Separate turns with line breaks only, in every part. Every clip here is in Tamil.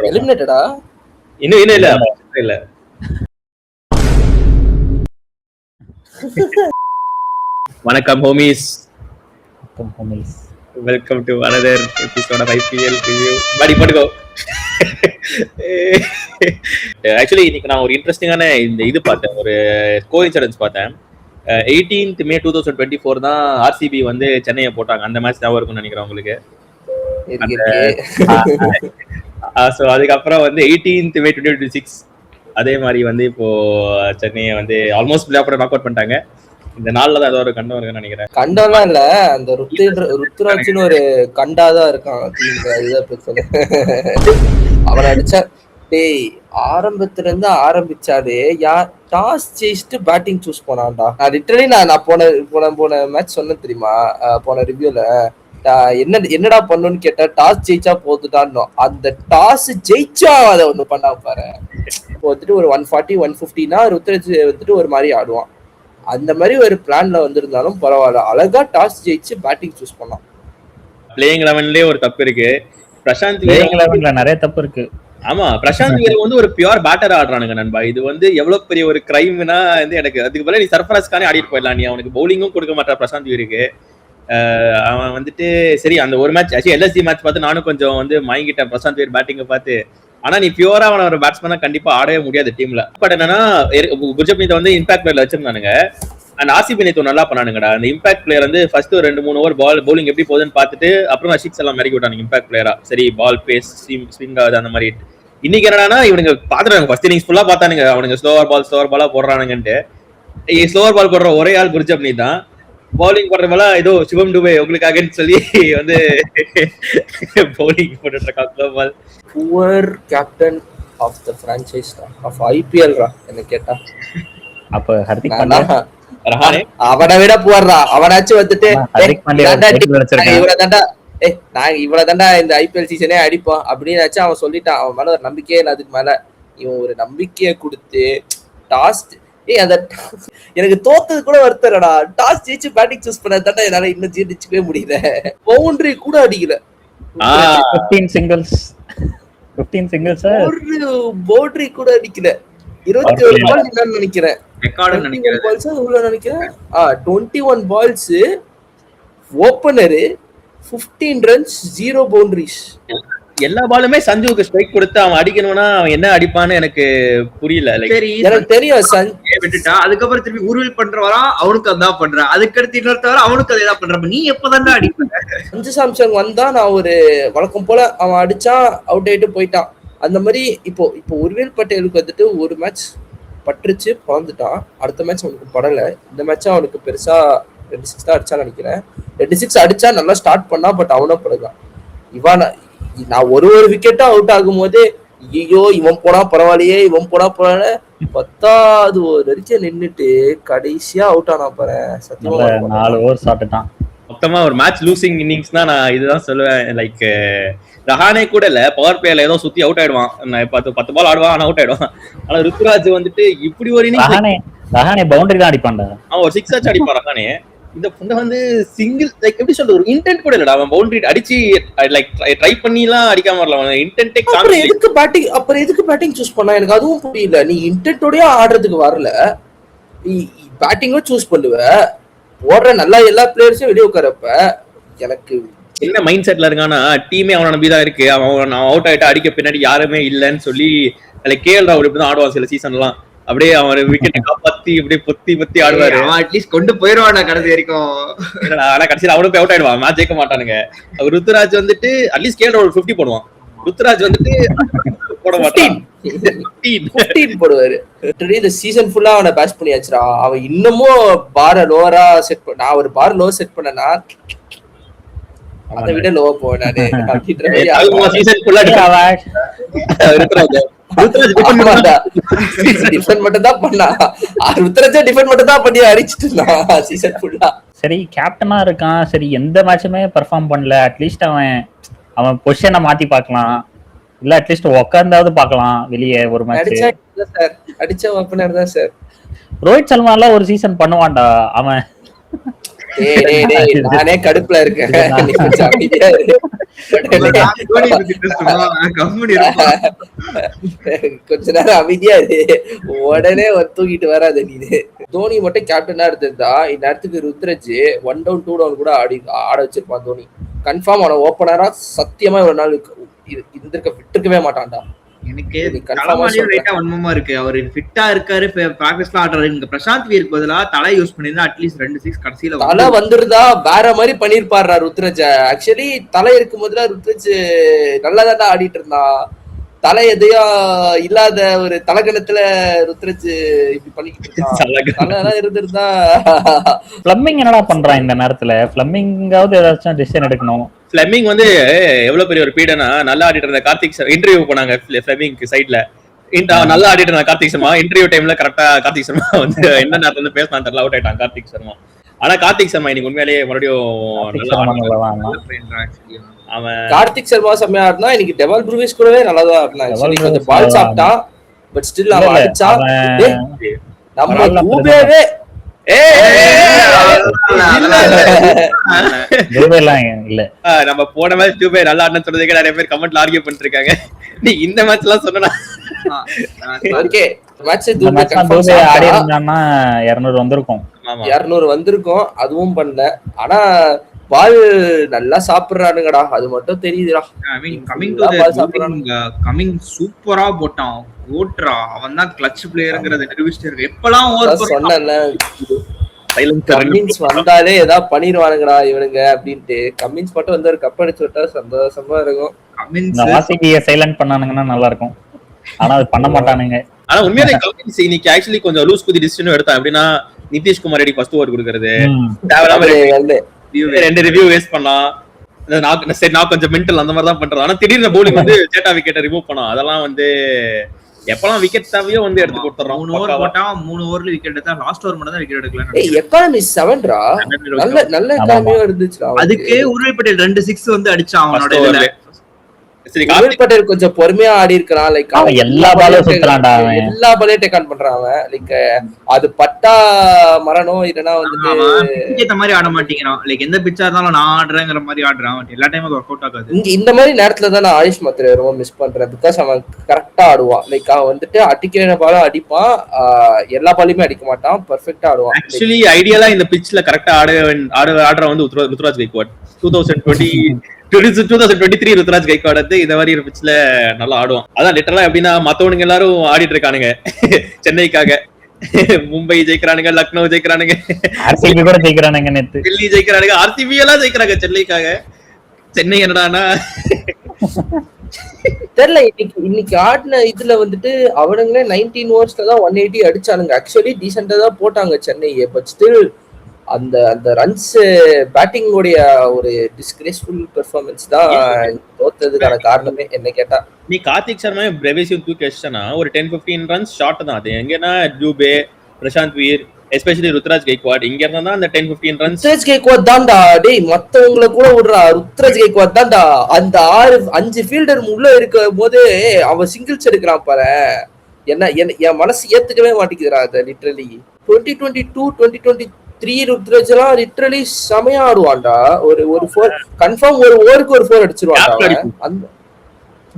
எலிமினேட்டடா
இன்னும் இல்ல இல்ல. வணக்கம் homies. Welcome to another episode of IPL review. படி போட்டுக்கோ. ஆக்சுவலி இன்னைக்கு நான் ஒரு இன்ட்ரெஸ்டிங்கான இது பார்த்தேன், ஒரு கோஇன்சிடென்ஸ் பார்த்தேன். 18th May 2024 தான் ஆர்சிபி வந்து சென்னையை போட்டாங்க. அந்த மேட்ச் தான் இருக்கும்னு நினைக்கிறேன் உங்களுக்கு. ஸோ அதுக்கப்புறம் வந்து 18th May 2026 அதே மாதிரி வந்து இப்போ சென்னையை வந்து almost play off knock out பண்ணிட்டாங்க. இந்த நாள்ல தான் ஏதோ ஒரு கண்டம் இருக்குன்னு நினைக்கிறேன்.
கண்டம்லாம் இல்ல, அந்த ருத்ராஜ்னு ஒரு கண்டாதான் இருக்கான். அவன் அடிச்சா டேய் ஆரம்பத்துல இருந்து ஆரம்பிச்சாலே யார் டாஸ் ஜெயிச்சுட்டு பேட்டிங் சூஸ் போனான்டா. நான் லிட்டரலி நான் போன மேட்ச் சொன்னேன் தெரியுமா, போன ரிவ்யூல என்னடா பண்ணணும்னு கேட்டா டாஸ் ஜெயிச்சா போதுடான்னு. அந்த டாஸ் ஜெயிச்சா அதை ஒண்ணு பண்ணா பாரு. இப்போ வந்துட்டு ஒரு 140 150னா ருத்ராஜ் வந்துட்டு ஒரு மாதிரி ஆடுவான். அந்த மாதிரி ஒரு பிளான்ல வந்திருந்தாலும் பரவாயில்ல, அழகா டாஸ் ஜெயிச்சு பேட்டிங் சூஸ் பண்ணலாம்.
பிளேயிங் 11லயே ஒரு தப்பு இருக்கு. பிரசாந்த்
பிளேயிங் 11ல நிறைய தப்பு இருக்கு.
ஆமா, பிரசாந்த் வீரர் வந்து ஒரு பியூர் பேட்டர் ஆடுறானுங்க நண்பா. இது வந்து எவ்வளவு பெரிய ஒரு கிரைம்னா வந்து எனக்கு அதுக்கு பதிலா நீ சர்ஃபராஸ் கானே ஆடிட்டு போயிடலாம். நீ அவனுக்கு பவுலிங்கும் கொடுக்க மாட்டா பிரசாந்த் வீருக்கு. அவன் வந்துட்டு சரி அந்த ஒரு மேட்ச் ஆக்சுவலி எல்எஸ்சி மேட்ச் பார்த்து நானும் கொஞ்சம் வந்து மயங்கிட்டேன் பிரசாந்த் வீர் பேட்டிங்கை பார்த்து. ஆனா நீ பியூரா அவன ஒரு பேட்ஸ்மேனா கண்டிப்பா ஆடவே முடியாது டீம்ல. பட் என்னன்னா குர்ஜப்ரீத் வந்து இம்பாக்ட் பிளேயர்ல வச்சிருந்தானுங்க. அண்ட் ஆர்சிபி நேத்து நல்லா பண்ணானுங்கடா. அந்த இம்பாக்ட் பிளேயர் வந்து ஃபர்ஸ்ட் ஒரு 2-3 ஓவர் பவுலிங் எப்படி போகுதுன்னு பார்த்துட்டு அப்புறம் சிக்ஸ் எல்லாம் இறக்கி விட்டானுங்க இம்பாக்ட் பிளேயரா. சரி பால் பேஸ் ஸ்விங் ஆகுது அந்த மாதிரி. இன்னைக்கு என்னன்னா இவனுங்க பாத்துறாங்க ஃபர்ஸ்ட் இன்னிங்ஸ் ஃபுல்லா பார்த்தானுங்க அவனுங்க ஸ்லோவர் பாலா போடுறானுங்கன்ட்டு. ஸ்லோவர் பால் போடுற ஒரே ஆள் குர்ஜப்ரீத் தான். பவுலிங் போடுறவங்கள ஏதோ சிவம் டுபே உங்களுக்காகன்னு சொல்லி வந்து பவுலிங் போட்டுட்டு இருக்கான் slow ball.
Poor captain of the franchise of IPL ரா என்ன கேட்டா.
அப்ப ஹர்திக் பாண்டியா
ரஹானே
அவனை விட புவர்ரா. அவனாச்சும் வந்துட்டு இவ்வளவு தாண்டா இந்த ஐபிஎல் சீசனே அடிப்போம் அப்படின்னு அவன் சொல்லிட்டான். அவன் மேல ஒரு நம்பிக்கையே இல்லை. அதுக்கு மேல இவன் ஒரு நம்பிக்கையை கொடுத்து டாஸ் அந்த எனக்கு தோத்தது கூட வருத்தலடா. டாஸ் ஜெயிச்சு பேட்டிங் சூஸ் பண்ண தாண்டா என்னால இன்னும் ஜீர்ணிச்சுக்கவே முடியல. பவுண்டரி கூட அடிக்கல.
15 சிங்கிள்ஸ்
ஒரு பவுண்டரி கூட அடிக்கல. 21 பால் என்னன்னு நினைக்கிறேன். 21 பால்ஸ் ஓபனரு 15 ரன்ஸ் 0 பவுண்டரிஸ்.
எல்லா பாலுமே சஞ்சுவுக்கு ஸ்ட்ரைக் கொடுத்து அவன் அடிக்கணும்னா அவன் என்ன அடிப்பான்னு எனக்கு புரியல.
எனக்கு தெரியும்
விட்டுட்டா அதுக்கப்புறம் திருப்பி உருவில் பண்றவரா அவனுக்கு அதான் பண்றான். அதுக்கடுத்து இன்னொருத்தவர அவனுக்கு அதேதான் பண்றான். நீ எப்பதான் அடிப்ப?
சஞ்சு சாம்சங் வந்தா நான் ஒரு வழக்கம் போல அவன் அடிச்சா அவுட் ஆயிட்டு போயிட்டான். அந்த மாதிரி இப்போ உருவில் பட்டேலுக்கு வந்துட்டு ஒரு மேட்ச் பட்டுருச்சு பறந்துட்டான். அடுத்த மேட்ச் அவனுக்கு படல. இந்த மேட்ச் அவனுக்கு பெருசா 2 6 தான் அடிச்சான்னு நினைக்கிறேன். 2 6 அடிச்சா நல்லா ஸ்டார்ட் பண்ணா. பட் அவனும் படுதான். நான் ஒரு விக்கெட்டா அவுட் ஆகும் போது ஐயோ இவன் போனா பரவாயில்லையே 10வது ஒரு வரைக்கும் நின்னுட்டு கடைசியா அவுட் ஆனா பாரு. சத்தியமா
4 ஓவர் சாப்பிட்டான்.
மொத்தமா ஒரு மேட்ச் லூசிங் இன்னிங்ஸ்னா நான் இதுதான் சொல்லுவேன். லைக் ரஹானே கூட இல்ல பவர் பிளேல ஏதோ சுத்தி அவுட் ஆயிடுவான். 10 பால் ஆடுவான் ஆனா அவுட் ஆயிடுவான். ஆனா ருத்ராஜ் வந்துட்டு இப்படி ஒரு
ரஹானே பவுண்டரி தான் அடிப்பான்டா.
அவன் ஒரு 6 அடிப்பான் ரஹானே. இந்த வந்து சிங்கிள் லைக் எப்படி சொல்றது ஒரு இன்டென்ட் கூட இல்லடா. அவன் பவுண்டரி அடிச்சு லைக் ட்ரை பண்ணிலாம் அடிக்காம வரல. அவன் இன்டென்ட்டே
அப்புறம் எதுக்கு பேட்டிங் சூஸ் பண்ணா எனக்கு அதுவும் புரியல. நீ இன்டென்ட்டோடயே ஆடுறதுக்கு வரல, பேட்டிங்கும் சூஸ் பண்ணுவ, போடுற நல்லா எல்லா பிளேயர்ஸும் வெளியே உட்காரப்ப எனக்கு
என்ன மைண்ட் செட்ல இருக்கானா டீமே அவனை நம்பிதான் இருக்கு. அவன் அவுட் ஆயிட்டு அடிக்க பின்னாடி யாருமே இல்லைன்னு சொல்லி லைக் கேஎல் ராகுல் இப்படிதான் ஆடுவான் சில சீசன்லாம். அப்படியே அவன் விக்கெட்டை காப்பாத்தி இப்படியே பொத்தி ஆடுவாரு.
அவன் அட்லீஸ்ட் கொண்டு போயிருவான் கடைசி வரைக்கும்.
ஆனா கடைசியில் அவனும் போய் அவுட் ஆயிடுவான். மேட்ச் ஜெயிக்க மாட்டானுங்க. ருத்ராஜ் வந்துட்டு அட்லீஸ்ட் கேஎல் ராகுல் 50 போடுவான். ருத்ராஜ் வந்துட்டு போட மாட்டான்.
15 போடுவாரு. இந்த சீசன் ஃபுல்லா அவனை பேட்ச் பண்ணியாச்சுடா. அவன் இன்னமும் பார லோவரா செட் பண்ண. நான் ஒரு பார் லோ செட் பண்ணனா அதை விட லோவா போவேன் நானு.
சீசன் ஃபுல்லா
சரி கேப்டனா இருக்கான். சரி எந்த மேட்சுமே பெர்ஃபார்ம் பண்ணல. அட்லீஸ்ட் அவன் பொசிஷனை மாத்தி பாக்கலாம். இல்ல அட்லீஸ்ட் உட்கார்ந்தாவது பாக்கலாம் வெளியே ஒரு மேட்ச்.
அடிச்ச ஓபனர் தான் சார்.
ரோஹித் சர்மால ஒரு சீசன் பண்ணுவான்டா அவன்.
நானே கடுப்புல இருக்கேன். நீ கொஞ்சம் அமைதியா இரு. கொஞ்ச நேரம் அமைதியா இரு. உடனே தூக்கிட்டு வராத நீ. தோனி மட்டும் கேப்டனா எடுத்திருந்தா இந்நேரத்துக்கு ருத்ரஜ் 1 down 2 down கூட ஆட வச்சிருப்பான் தோனி. கன்ஃபார்ம் அவன ஓப்பனரா சத்தியமா ஒரு நாள் விட்டுருக்கவே மாட்டான்டா.
எனக்கு தலைமாலையும் லைட்டா வன்மமா இருக்கு. அவரு ஃபிட்டா இருக்காரு, பிராக்டிஸ்லாம் ஆடுறாரு. இங்க பிரசாந்த் வீருக்கு பதிலா தலை யூஸ் பண்ணிருந்தா அட்லீஸ்ட் 2 6 கடைசியில
தலை வந்திருந்தா வேற மாதிரி பண்ணிருப்பாரு ருத்ரஜ். ஆக்சுவலி தலை இருக்கும் போதுல ருத்ரஜ் நல்லாதான் ஆடிட்டு இருந்தான். தலை எதையோ இல்லாத ஒரு தலகணத்துல ருத்ரஜ் இப்படி பண்ணிக்கிட்டு இருக்கான். இருந்திருந்தா
பிளம்பிங் என்னடா பண்றான் இந்த நேரத்துல? பிளம்பிங்காவது ஏதாச்சும் டிசிஷன் எடுக்கணும்.
பிளமிங் வந்து எவ்வளவு பெரிய ஒரு பீடனா, நல்லா ஆடிட்டு இருந்த கார்த்திக் இன்டர்வியூ போனாங்க பிளமிங்க்கு சைட்ல. நல்லா ஆடிட்டு இருந்தா கார்த்திக் சர்மா. இன்டர்வியூ டைம்ல கரெக்டா கார்த்திக் சர்மா வந்து என்ன நேரத்துல வந்து பேசலாம் தெரியல, அவுட் ஆயிட்டான் கார்த்திக் சர்மா. ஆனா கார்த்திக் சர்மா இன்னைக்கு உண்மையிலேயே மறுபடியும்
அவன் கார்த்திக் சர்மா செம்மையா ஆடினா. இன்னைக்கு டெவால் ப்ரூவிஸ் கூடவே நல்லாதான் ஆடினான். கொஞ்சம் பால் சாப்பிட்டான், பட் ஸ்டில் அவன் அடிச்சா. நம்ம டூபேவே
நம்ம போன மேட்ச் டூபே நல்லா ஆடுன்னு சொல்றதுக்கு நிறைய பேர் கமெண்ட்ல ஆர்கியூ பண்ணிட்டு இருக்காங்க. நீ இந்த மேட்ச் எல்லாம் சொன்னா
ஓகே, மேட்ச்
ஆடி இருந்தான்னா 200 வந்திருக்கும்.
200 வந்திருக்கும். அதுவும் பண்ணல. ஆனா பால் நல்லா சாப்பிடுறானுங்கடா, அது மட்டும் தெரியுதுடா.
கமிங் சூப்பரா போட்டான். ஓட்ரா அவன் தான் கிளட்ச் பிளேயர்ங்கறத நிரூபிச்சிட்டு இருக்கு. எப்பலாம் ஓவர்
சொன்னல கமின்ஸ் வந்தாலே ஏதாவது பண்ணிடுவானுங்கடா இவனுங்க அப்படின்ட்டு. கமின்ஸ் மட்டும் வந்து ஒரு கப் அடிச்சு விட்டா சந்தோஷமா இருக்கும்.
ஆர்சிபியை சைலண்ட் பண்ணானுங்கன்னா நல்லா இருக்கும். ஆனா அது பண்ண மாட்டானுங்க.
ஆனா உண்மையிலே கமின்ஸ் இன்னைக்கு ஆக்சுவலி கொஞ்சம் லூஸ் குதி டிசிஷன் எடுத்தான். எப்படின்னா நிதிஷ்குமார் ரெட்டி ஃபர்ஸ்ட் ஓவர் கொடுக்கறது, தேவையில்லாம 2 ரிவ்யூ வேஸ்ட் பண்ணலாம். சரி நான் கொஞ்சம் மென்டல் அந்த மாதிரி தான் பண்றேன். ஆனா திடீர்னு போலிங் வந்து சேட்டா விக்கெட்டை ரிமூவ் பண்ணோம். அதெல்லாம் வந்து எப்பலாம் விக்கெட் தேவையோ வந்து எடுத்து கொடுத்துறோம்.
3 ஓவர் போட்டா 3 ஓவர்ல விக்கெட் எடுத்தா லாஸ்ட் ஓவர் மட்டும் தான் விக்கெட் எடுக்கல.
எக்கானமி 7 நல்ல எக்கானமியா இருந்துச்சு.
அதுக்கு உருள் பட்டேல் 2 6 வந்து அடிச்சான் அவனோட இதுல.
சரி, கார்த்திக் பட்டேல் கொஞ்சம் பொறுமையா ஆடி இருக்கான். லைக்
எல்லா பாலும் சுத்துறான்டா,
எல்லா பாலையும் டேக் ஆன் பண்றான் அவன். லைக் அது பட்டா மரணம் இல்லனா வந்துட்டு
இந்த மாதிரி ஆட மாட்டேங்கிறான். லைக் எந்த பிச்சா இருந்தாலும் நான் ஆடுறேங்கற மாதிரி ஆடுறான். எல்லா டைமும் அது வொர்க் அவுட் ஆகாது.
இங்க இந்த மாதிரி நேரத்துல தான் நான் ஆயுஷ் மாத்ரே ரொம்ப மிஸ் பண்றேன். பிகாஸ் அவன் கரெக்டா ஆடுவான். லைக் அவன் வந்துட்டு அடிக்கிற பால அடிப்பான், எல்லா பாலையுமே அடிக்க மாட்டான், பெர்ஃபெக்ட்டா ஆடுவான்.
ஆக்சுவலி ஐடியலா இந்த பிட்ச்ல கரெக்ட்டா ஆடுற வந்து ருத்ராஜ் கைக்வாட் 2023 ருத்ராஜ் கைக்வாட் வந்து இந்த மாதிரி பிட்ச்ல நல்லா ஆடுவான். அதான் லிட்டரலா எப்படின்னா மத்தவனுங்க எல்லாரும் ஆடிட்டு இருக்கானுங்க சென்னைக்காக. மும்பை ஜெயிக்கிறானுங்க, லக்னோ ஜெயிக்கிறானுங்க,
ஆர்சிபி கூட ஜெயிக்கிறானுங்க, நேத்து
டெல்லி ஜெயிக்கிறானுங்க, ஆர்சிபி எல்லாம் ஜெயிக்கிறாங்க சென்னைக்காக. சென்னை என்னடானா
தெரியல. இன்னைக்கு ஆடின இதுல வந்துட்டு அவனுங்களே 19 ஓவர்ஸ்ல தான் 180 அடிச்சானுங்க. ஆக்சுவலி டீசெண்டா தான் போட்டாங்க சென்னையை. பட் ஸ்டில் அந்த ரன்ஸ் பேட்டிங் உடைய ஒரு டிஸ்கிரேஸ்ஃபுல் பெர்ஃபார்மன்ஸ் தான் தோத்ததுக்கான காரணமே என்ன கேட்டா.
நீ கார்த்திக் சர்மா பிரவேசியும் தூக்கி வச்சனா ஒரு 10-15 ரன்ஸ் ஷார்ட் தான். அது எங்கன்னா டூபே, பிரசாந்த் வீர், எஸ்பெஷலி ருத்ராஜ் கைக்வாட் இங்க இருந்தா அந்த 10-15 ரன்ஸ்.
ருத்ராஜ் கைக்வாட் தான்டா. டேய் மத்தவங்கள கூட விடுறா, ருத்ராஜ் கைக்வாட் தான்டா. அந்த 5 ஃபீல்டர் உள்ள இருக்கும் போது அவன் சிங்கிள்ஸ் எடுக்கிறான் பாரு. என்ன என் மனசு ஏத்துக்கவே மாட்டேங்குதுடா அதை. லிட்டரலி 2022 2023 ருத்ராஜ் எல்லாம் லிட்டரலி செமையா ஆடுவான்டா. ஒரு 4 கன்ஃபார்ம் ஒரு ஓவருக்கு ஒரு 4 அடிச்சிருவான்டா. அந்த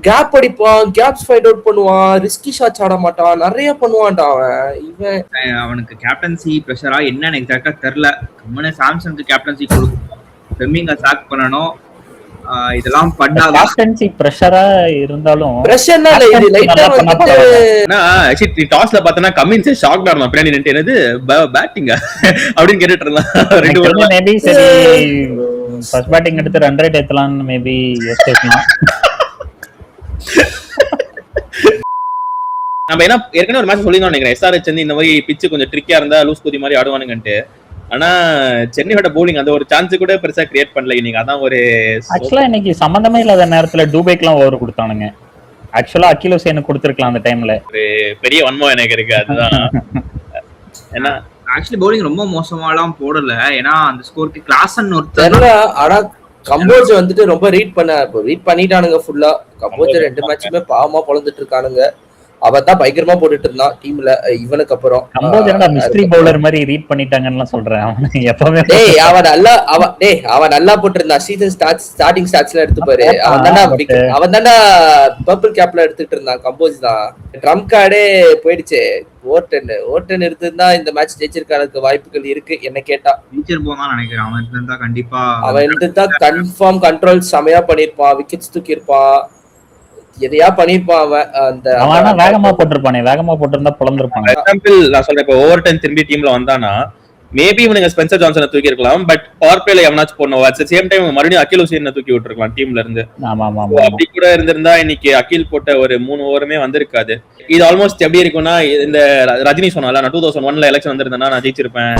கேப் அடிப்பான், கேப்ஸ் ஃபைண்ட் அவுட் பண்ணுவான், ரிஸ்கி ஷாட்ஸ் ஆட மாட்டான், நிறைய பண்ணுவான்டா அவன். இவன்
அவனுக்கு கேப்டன்சி பிரஷரா என்னன்னு எக்ஸாக்ட்டா தெரியல. கம்மனே சாம்சனுக்கு கேப்டன்சி கொடுக்கணும், பெம்மிங்க சாக் பண்ணனும். இதெல்லாம் பண்ணா
கேப்டன்சி பிரஷரா இருந்தாலும்
பிரஷர்னா இல்ல, இது லைட்டா வந்து
ஆக்சுவலி டாஸ்ல பார்த்தனா கமின்ஸ் ஷாக் ஆடலாம். பின்னாடி நின்னு என்னது பேட்டிங் அப்படினு கேட்டுட்டு இருந்தான். ரெண்டு பேரும்
மேபி சரி ஃபர்ஸ்ட் பேட்டிங் எடுத்து ரன் ரேட் ஏத்தலாம் மேபி யோசிக்கலாம்.
நம்ம என்ன ஏற்கனவே ஒரு மேட்ச் சொல்லிருந்தோம் நினைக்கிறேன். எஸ்ஆர்எச் வந்து இந்த மாதிரி பிச்சு கொஞ்சம் ட்ரிக்கியா இருந்தா லூஸ் குதி மாதிரி ஆடுவானுங்கன்ட்டு. ஆனா சென்னையோட பவுலிங் அந்த ஒரு சான்ஸ் கூட பெருசா கிரியேட் பண்ணல இன்னைக்கு. அதான் ஒரு
ஆக்சுவலா இன்னைக்கு சம்பந்தமே இல்லாத நேரத்துல டூபேக்லாம் ஓவர் கொடுத்தானுங்க. ஆக்சுவலா அகில் ஹுசைனுக்கு கொடுத்திருக்கலாம் அந்த டைம்ல.
ஒரு பெரிய வன்மம் எனக்கு இருக்கு. அதுதான் ஏன்னா
ஆக்சுவலி பவுலிங் ரொம்ப மோசமாலாம் போடல. ஏன்னா அந்த ஸ்கோருக்கு கிளாஸ்ன்னு ஒருத்தர்.
ஆனா கம்போஜ் வந்துட்டு ரொம்ப ரீட் பண்ணிட்டானுங்க ஃபுல்லா. கம்போஜ் 2 மேட்சுமே பாவமா பொழந்துட்டு இருக்கானுங்க. அவன் தான் பயங்கரமா போட்டுட்டு இருந்தான் டீம்ல இவனுக்கு அப்புறம்.
கம்போஸ் என்னடா மிஸ்ட்ரி பவுலர் மாதிரி ரீட் பண்ணிட்டாங்கன்னு சொல்றேன். அவனுக்கு எப்பவுமே
அவன் நல்லா போட்டிருந்தான். சீசன் ஸ்டார்டிங் ஸ்டாட்ஸ்ல எடுத்து பாரு. அவன் தான்டா பர்பிள் கேப்ல எடுத்துட்டு இருந்தான். கம்போஸ் தான். ட்ரம் கார்டே போயிடுச்சு. ஓர்டன் எடுத்திருந்தா இந்த மேட்ச் ஜெயிச்சிருக்காருக்கு வாய்ப்புகள் இருக்கு என்ன கேட்டா.
நினைக்கிறேன் அவன் இருந்தா கண்டிப்பா
கன்ஃபார்ம் கண்ட்ரோல் செமையா பண்ணிருப்பான். விக்கெட்ஸ் தூக்கி இருப்பான். எதையா பண்ணிருப்பான் அவன். அந்த
வேகமா போட்டிருப்பானே. வேகமா போட்டிருந்தா பிளந்திருப்பாங்க.
எக்ஸாம்பிள் நான் சொல்றேன், இப்போ ஓவர்டன் திரும்பி டீம்ல வந்தானா மேபி இவனுங்க ஸ்பென்சர் ஜான்சனை தூக்கி இருக்கலாம். பட் பவர் பிளேல எவனாச்சும் போடணும். அட் சேம் டைம் மறுபடியும் அகில் ஹுசைனை தூக்கி விட்டுருக்கலாம் டீம்ல இருந்து. அப்படி கூட இருந்திருந்தா இன்னைக்கு அகில் போட்ட ஒரு 3 ஓவருமே வந்திருக்காது. இது ஆல்மோஸ்ட் எப்படி இருக்கும்னா, இந்த ரஜினி சொன்னால நான் 2001ல எலெக்ஷன் வந்திருந்தேன்னா நான் ஜெயிச்சிருப்பேன்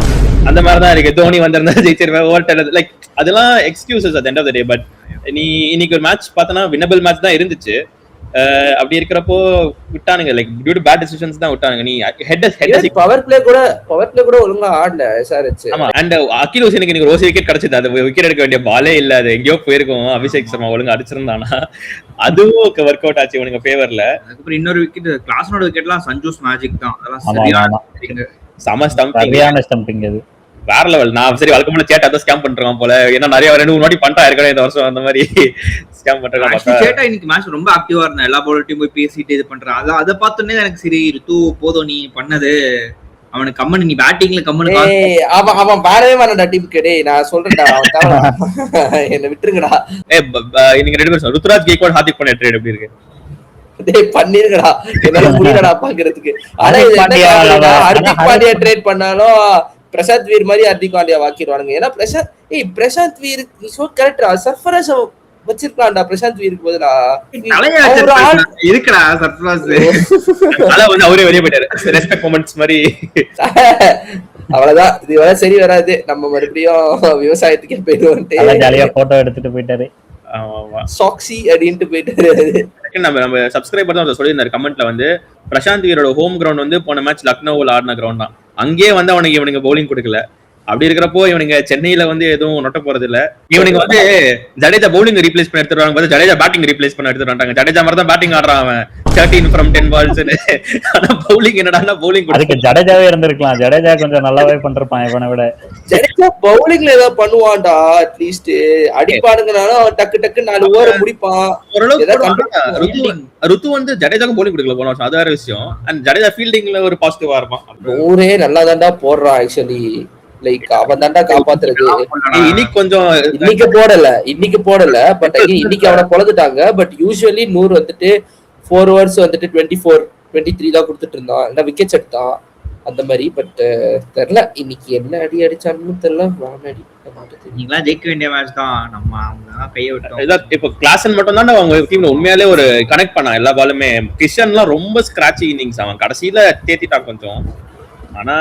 அந்த மாதிரிதான் இருக்கு. தோனி வந்திருந்தா ஜெயிச்சிருப்பேன். ஓவர் லைக் அதெல்லாம் excuses at end of the day. But நீ இன்னைக்கு ஒரு மேட்ச் பார்த்தனா வின்னபிள் மேட்ச் தான் இருந்துச்சு. அப்படி இருக்கிறப்போ விட்டானுங்க. Like due to bad decisions தான் விட்டானுங்க. நீ
பவர் பிளே கூட ஒழுங்கா ஆடல எஸ்ஆர்எச்.
ஆமா. அண்ட் அகில் ஹுசைனுக்கு இன்னைக்கு ரோஸ் விக்கெட் கிடைச்சது. அது விக்கெட் எடுக்க வேண்டிய பாலே இல்ல. அது எங்கேயோ போயிருக்கும். அபிஷேக் சர்மா ஒழுங்கா அடிச்சிருந்தானா அதுவும் ஒர்க் அவுட் ஆச்சு இவனுக்கு ஃபேவர்ல.
அதுக்கப்புறம் இன்னொரு விக்கெட் கிளாஸ்னோட விக்கெட்லாம் சஞ்சூஸ் மேஜிக் தான். அதெல்லாம்
சம
ஸ்டம்பிங் அது
வேற லெவல். நான் சரி வழக்கமான சேட்டா தான் ஸ்கேம் பண்றான் போல. ஏன்னா நிறைய 2-3 வாட்டி பண்ணிட்டா இருக்கணும் இந்த வருஷம் அந்த மாதிரி ஸ்கேம் பண்றாங்க.
சேட்டா இன்னைக்கு மேட்ச் ரொம்ப ஆக்டிவா இருந்தா. எல்லா பவுலர்ட்டையும் போய் பேசிட்டு இது பண்றான். அதை பார்த்தோன்னே எனக்கு சரி ரித்து போதும் நீ பண்ணது. அவனுக்கு கம்மன் நீ பேட்டிங்ல கம்மன்
அவன் பாடவே மாட்டான்டா டீம் கேடே. நான் சொல்றேன்டா என்ன விட்டுருங்கடா.
இன்னைக்கு 2 பேரும் ருத்ராஜ் கேக்வாட் ஹார்திக் பாண்டியா ட்ரேட் எப்படி இருக்கு?
பண்ணிருக்கடா என்னால முடியலடா பாக்குறதுக்கு. ஆனா ஹார்திக் பாண்டியா ட்ரேட் பண்ணாலும் பிரசாந்த் வீர் மாதிரி ஹார்திக் பாண்டியா வாக்கிடுவானுங்க. ஏன்னா பிரசாந்த் வீர் கரெக்டா சர்ஃபராஸ் வச்சிருக்கான்டா. பிரசாந்த் வீருக்கு பதிலா
இருக்குடா சர்ஃபராஸ்.
அவரே வெளியே போயிட்டாரு. ரெஸ்பெக்ட் மொமெண்ட்ஸ் மாதிரி.
அவ்வளவுதான். இது வேற சரி வராது. நம்ம மறுபடியும் விவசாயத்துக்கே போயிடுவோம்.
ஜாலியா போட்டோ எடுத்துட்டு போயிட்டாரு.
சாக்சி அப்படின்ட்டு போயிட்டாரு.
நம்ம சப்ஸ்கிரைபர் தான் சொல்லியிருந்தாரு கமெண்ட்ல வந்து, பிரசாந்த் வீரோட ஹோம் கிரவுண்ட் வந்து போன மேட்ச் லக்னோவில் ஆடின கிரவுண்ட் தான். அங்கேயே வந்து இவனுக்கு பவுலிங் கொடுக்கல. அப்படி இருக்கிறப்போ இவனுங்க சென்னையில வந்து எதுவும் நொட்ட போறது இல்ல. இவனுக்கு வந்து ஜடேஜா பவுலிங் ரீப்ளேஸ் பண்ண எடுத்துருவாங்க. ஜடேஜா பேட்டிங் ரீப்ளேஸ் பண்ண எடுத்துட்டாங்க. ஜடேஜா மாதிரி தான் பேட்டிங் ஆடுறான் அவன். 13 from 10 balls. ஆனா பவுலிங் என்னடா பவுலிங்
அதுக்கு ஜடேஜாவே இருந்திருக்கலாம். ஜடேஜா கொஞ்சம் நல்லாவே பண்றான் இவனை விட.
ஜடேஜா பவுலிங்ல ஏதாவது பண்ணுவான்டா. அட்லீஸ்ட் அடிப்பானுங்கனாலும் அவன் டக்கு டக்கு 4 ஓவர் முடிப்பான்.
ருத்து வந்து ஜடேஜாக்கு பவுலிங் கொடுக்கல போன வருஷம். அது வேற விஷயம். அண்ட் ஜடேஜா ஃபீல்டிங்ல ஒரு பாசிட்டிவா இருப்பான்.
ஊரே நல்லா தான்டா போடுறான் ஆக்சுவலி. லைக் அவன் தான்டா காப்பாத்துறது. இன்னைக்கு போடல பட் இன்னைக்கு அவனை பொழுதுட்டாங்க. பட் யூசுவலி 100 வந்துட்டு 4 ஓவர்ஸ் வந்துட்டு 24-23 தான் கொடுத்துட்டு இருந்தான். இல்ல விக்கெட்ஸ் எடுத்தான் அந்த மாதிரி. பட் தெரியல இன்னைக்கு என்ன அடி அடிச்சான்னு தெரியல.
நீங்களா ஜெயிக்க வேண்டிய மேட்ச் தான். நம்ம கையை விட்டோம்.
இப்போ கிளாசன் மட்டும் தான் அவங்க டீம்ல உண்மையாலே ஒரு கனெக்ட் பண்ணான் எல்லா பாலுமே. கிஷன்லாம் ரொம்ப ஸ்கிராட்சி இன்னிங்ஸ். அவன் கடைசியில தேத்திட்டான் கொஞ்சம். ஆனா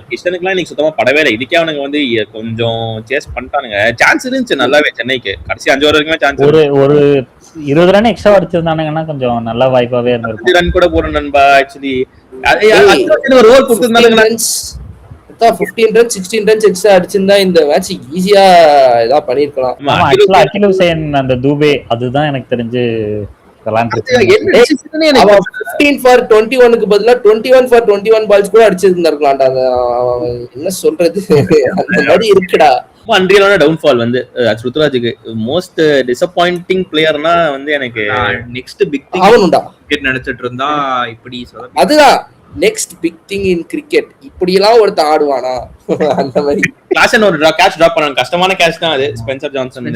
கிஷனுக்குலாம் இன்னைக்கு சுத்தமா படவே இல்லை. இதுக்கே அவனுக்கு வந்து கொஞ்சம் சேஸ் பண்ணிட்டானுங்க. சான்ஸ் இருந்துச்சு நல்லாவே சென்னைக்கு. கடைசி 5 ஓவர் வரைக்குமே சான்ஸ்.
ஒரு 20 ரன் எக்ஸ்ட்ரா அடிச்சிருந்தானுங்கன்னா கொஞ்சம் நல்ல வாய்ப்பாவே இருந்திருக்கும்.
ரன் கூட போற நண்பா. ஆக்சுவலி ஒரு ஓவர் கொடுத்திருந்தானுங்க.
15 ரன் 16 ரன்ஸ் எக்ஸ்ட்ரா அடிச்சிருந்தா இந்த மேட்ச் ஈஸியா இதா பண்ணிருக்கலாம்.
அகில் ஹுசைன் அந்த தூபே அதுதான் எனக்கு தெரிஞ்சு
15 for 21க்கு பதிலா 21 for 21 பால்ஸ் கூட அடிச்சிருந்தாருக்கலாம்டா. என்ன சொல்றது அந்த மாதிரி இருக்குடா.
அன்றியலான டவுன்ஃபால் வந்து ருத்ராஜுக்கு மோஸ்ட் டிசப்பாயிண்டிங் பிளேயர்னா வந்து எனக்கு
நெக்ஸ்ட் பிக் திங்
அவனும்டா
நினைச்சிட்டு இருந்தா இப்படி சொல்ல.
அதுதான் next big thing in cricket. இப்படி எல்லாம் ஒருத்த ஆடுவானா அந்த மாதிரி.
கிளாசன் ஒரு கேட்ச் டிராப் பண்ணான். கஷ்டமான கேட்ச் தான் அது. ஸ்பென்சர் ஜான்சன்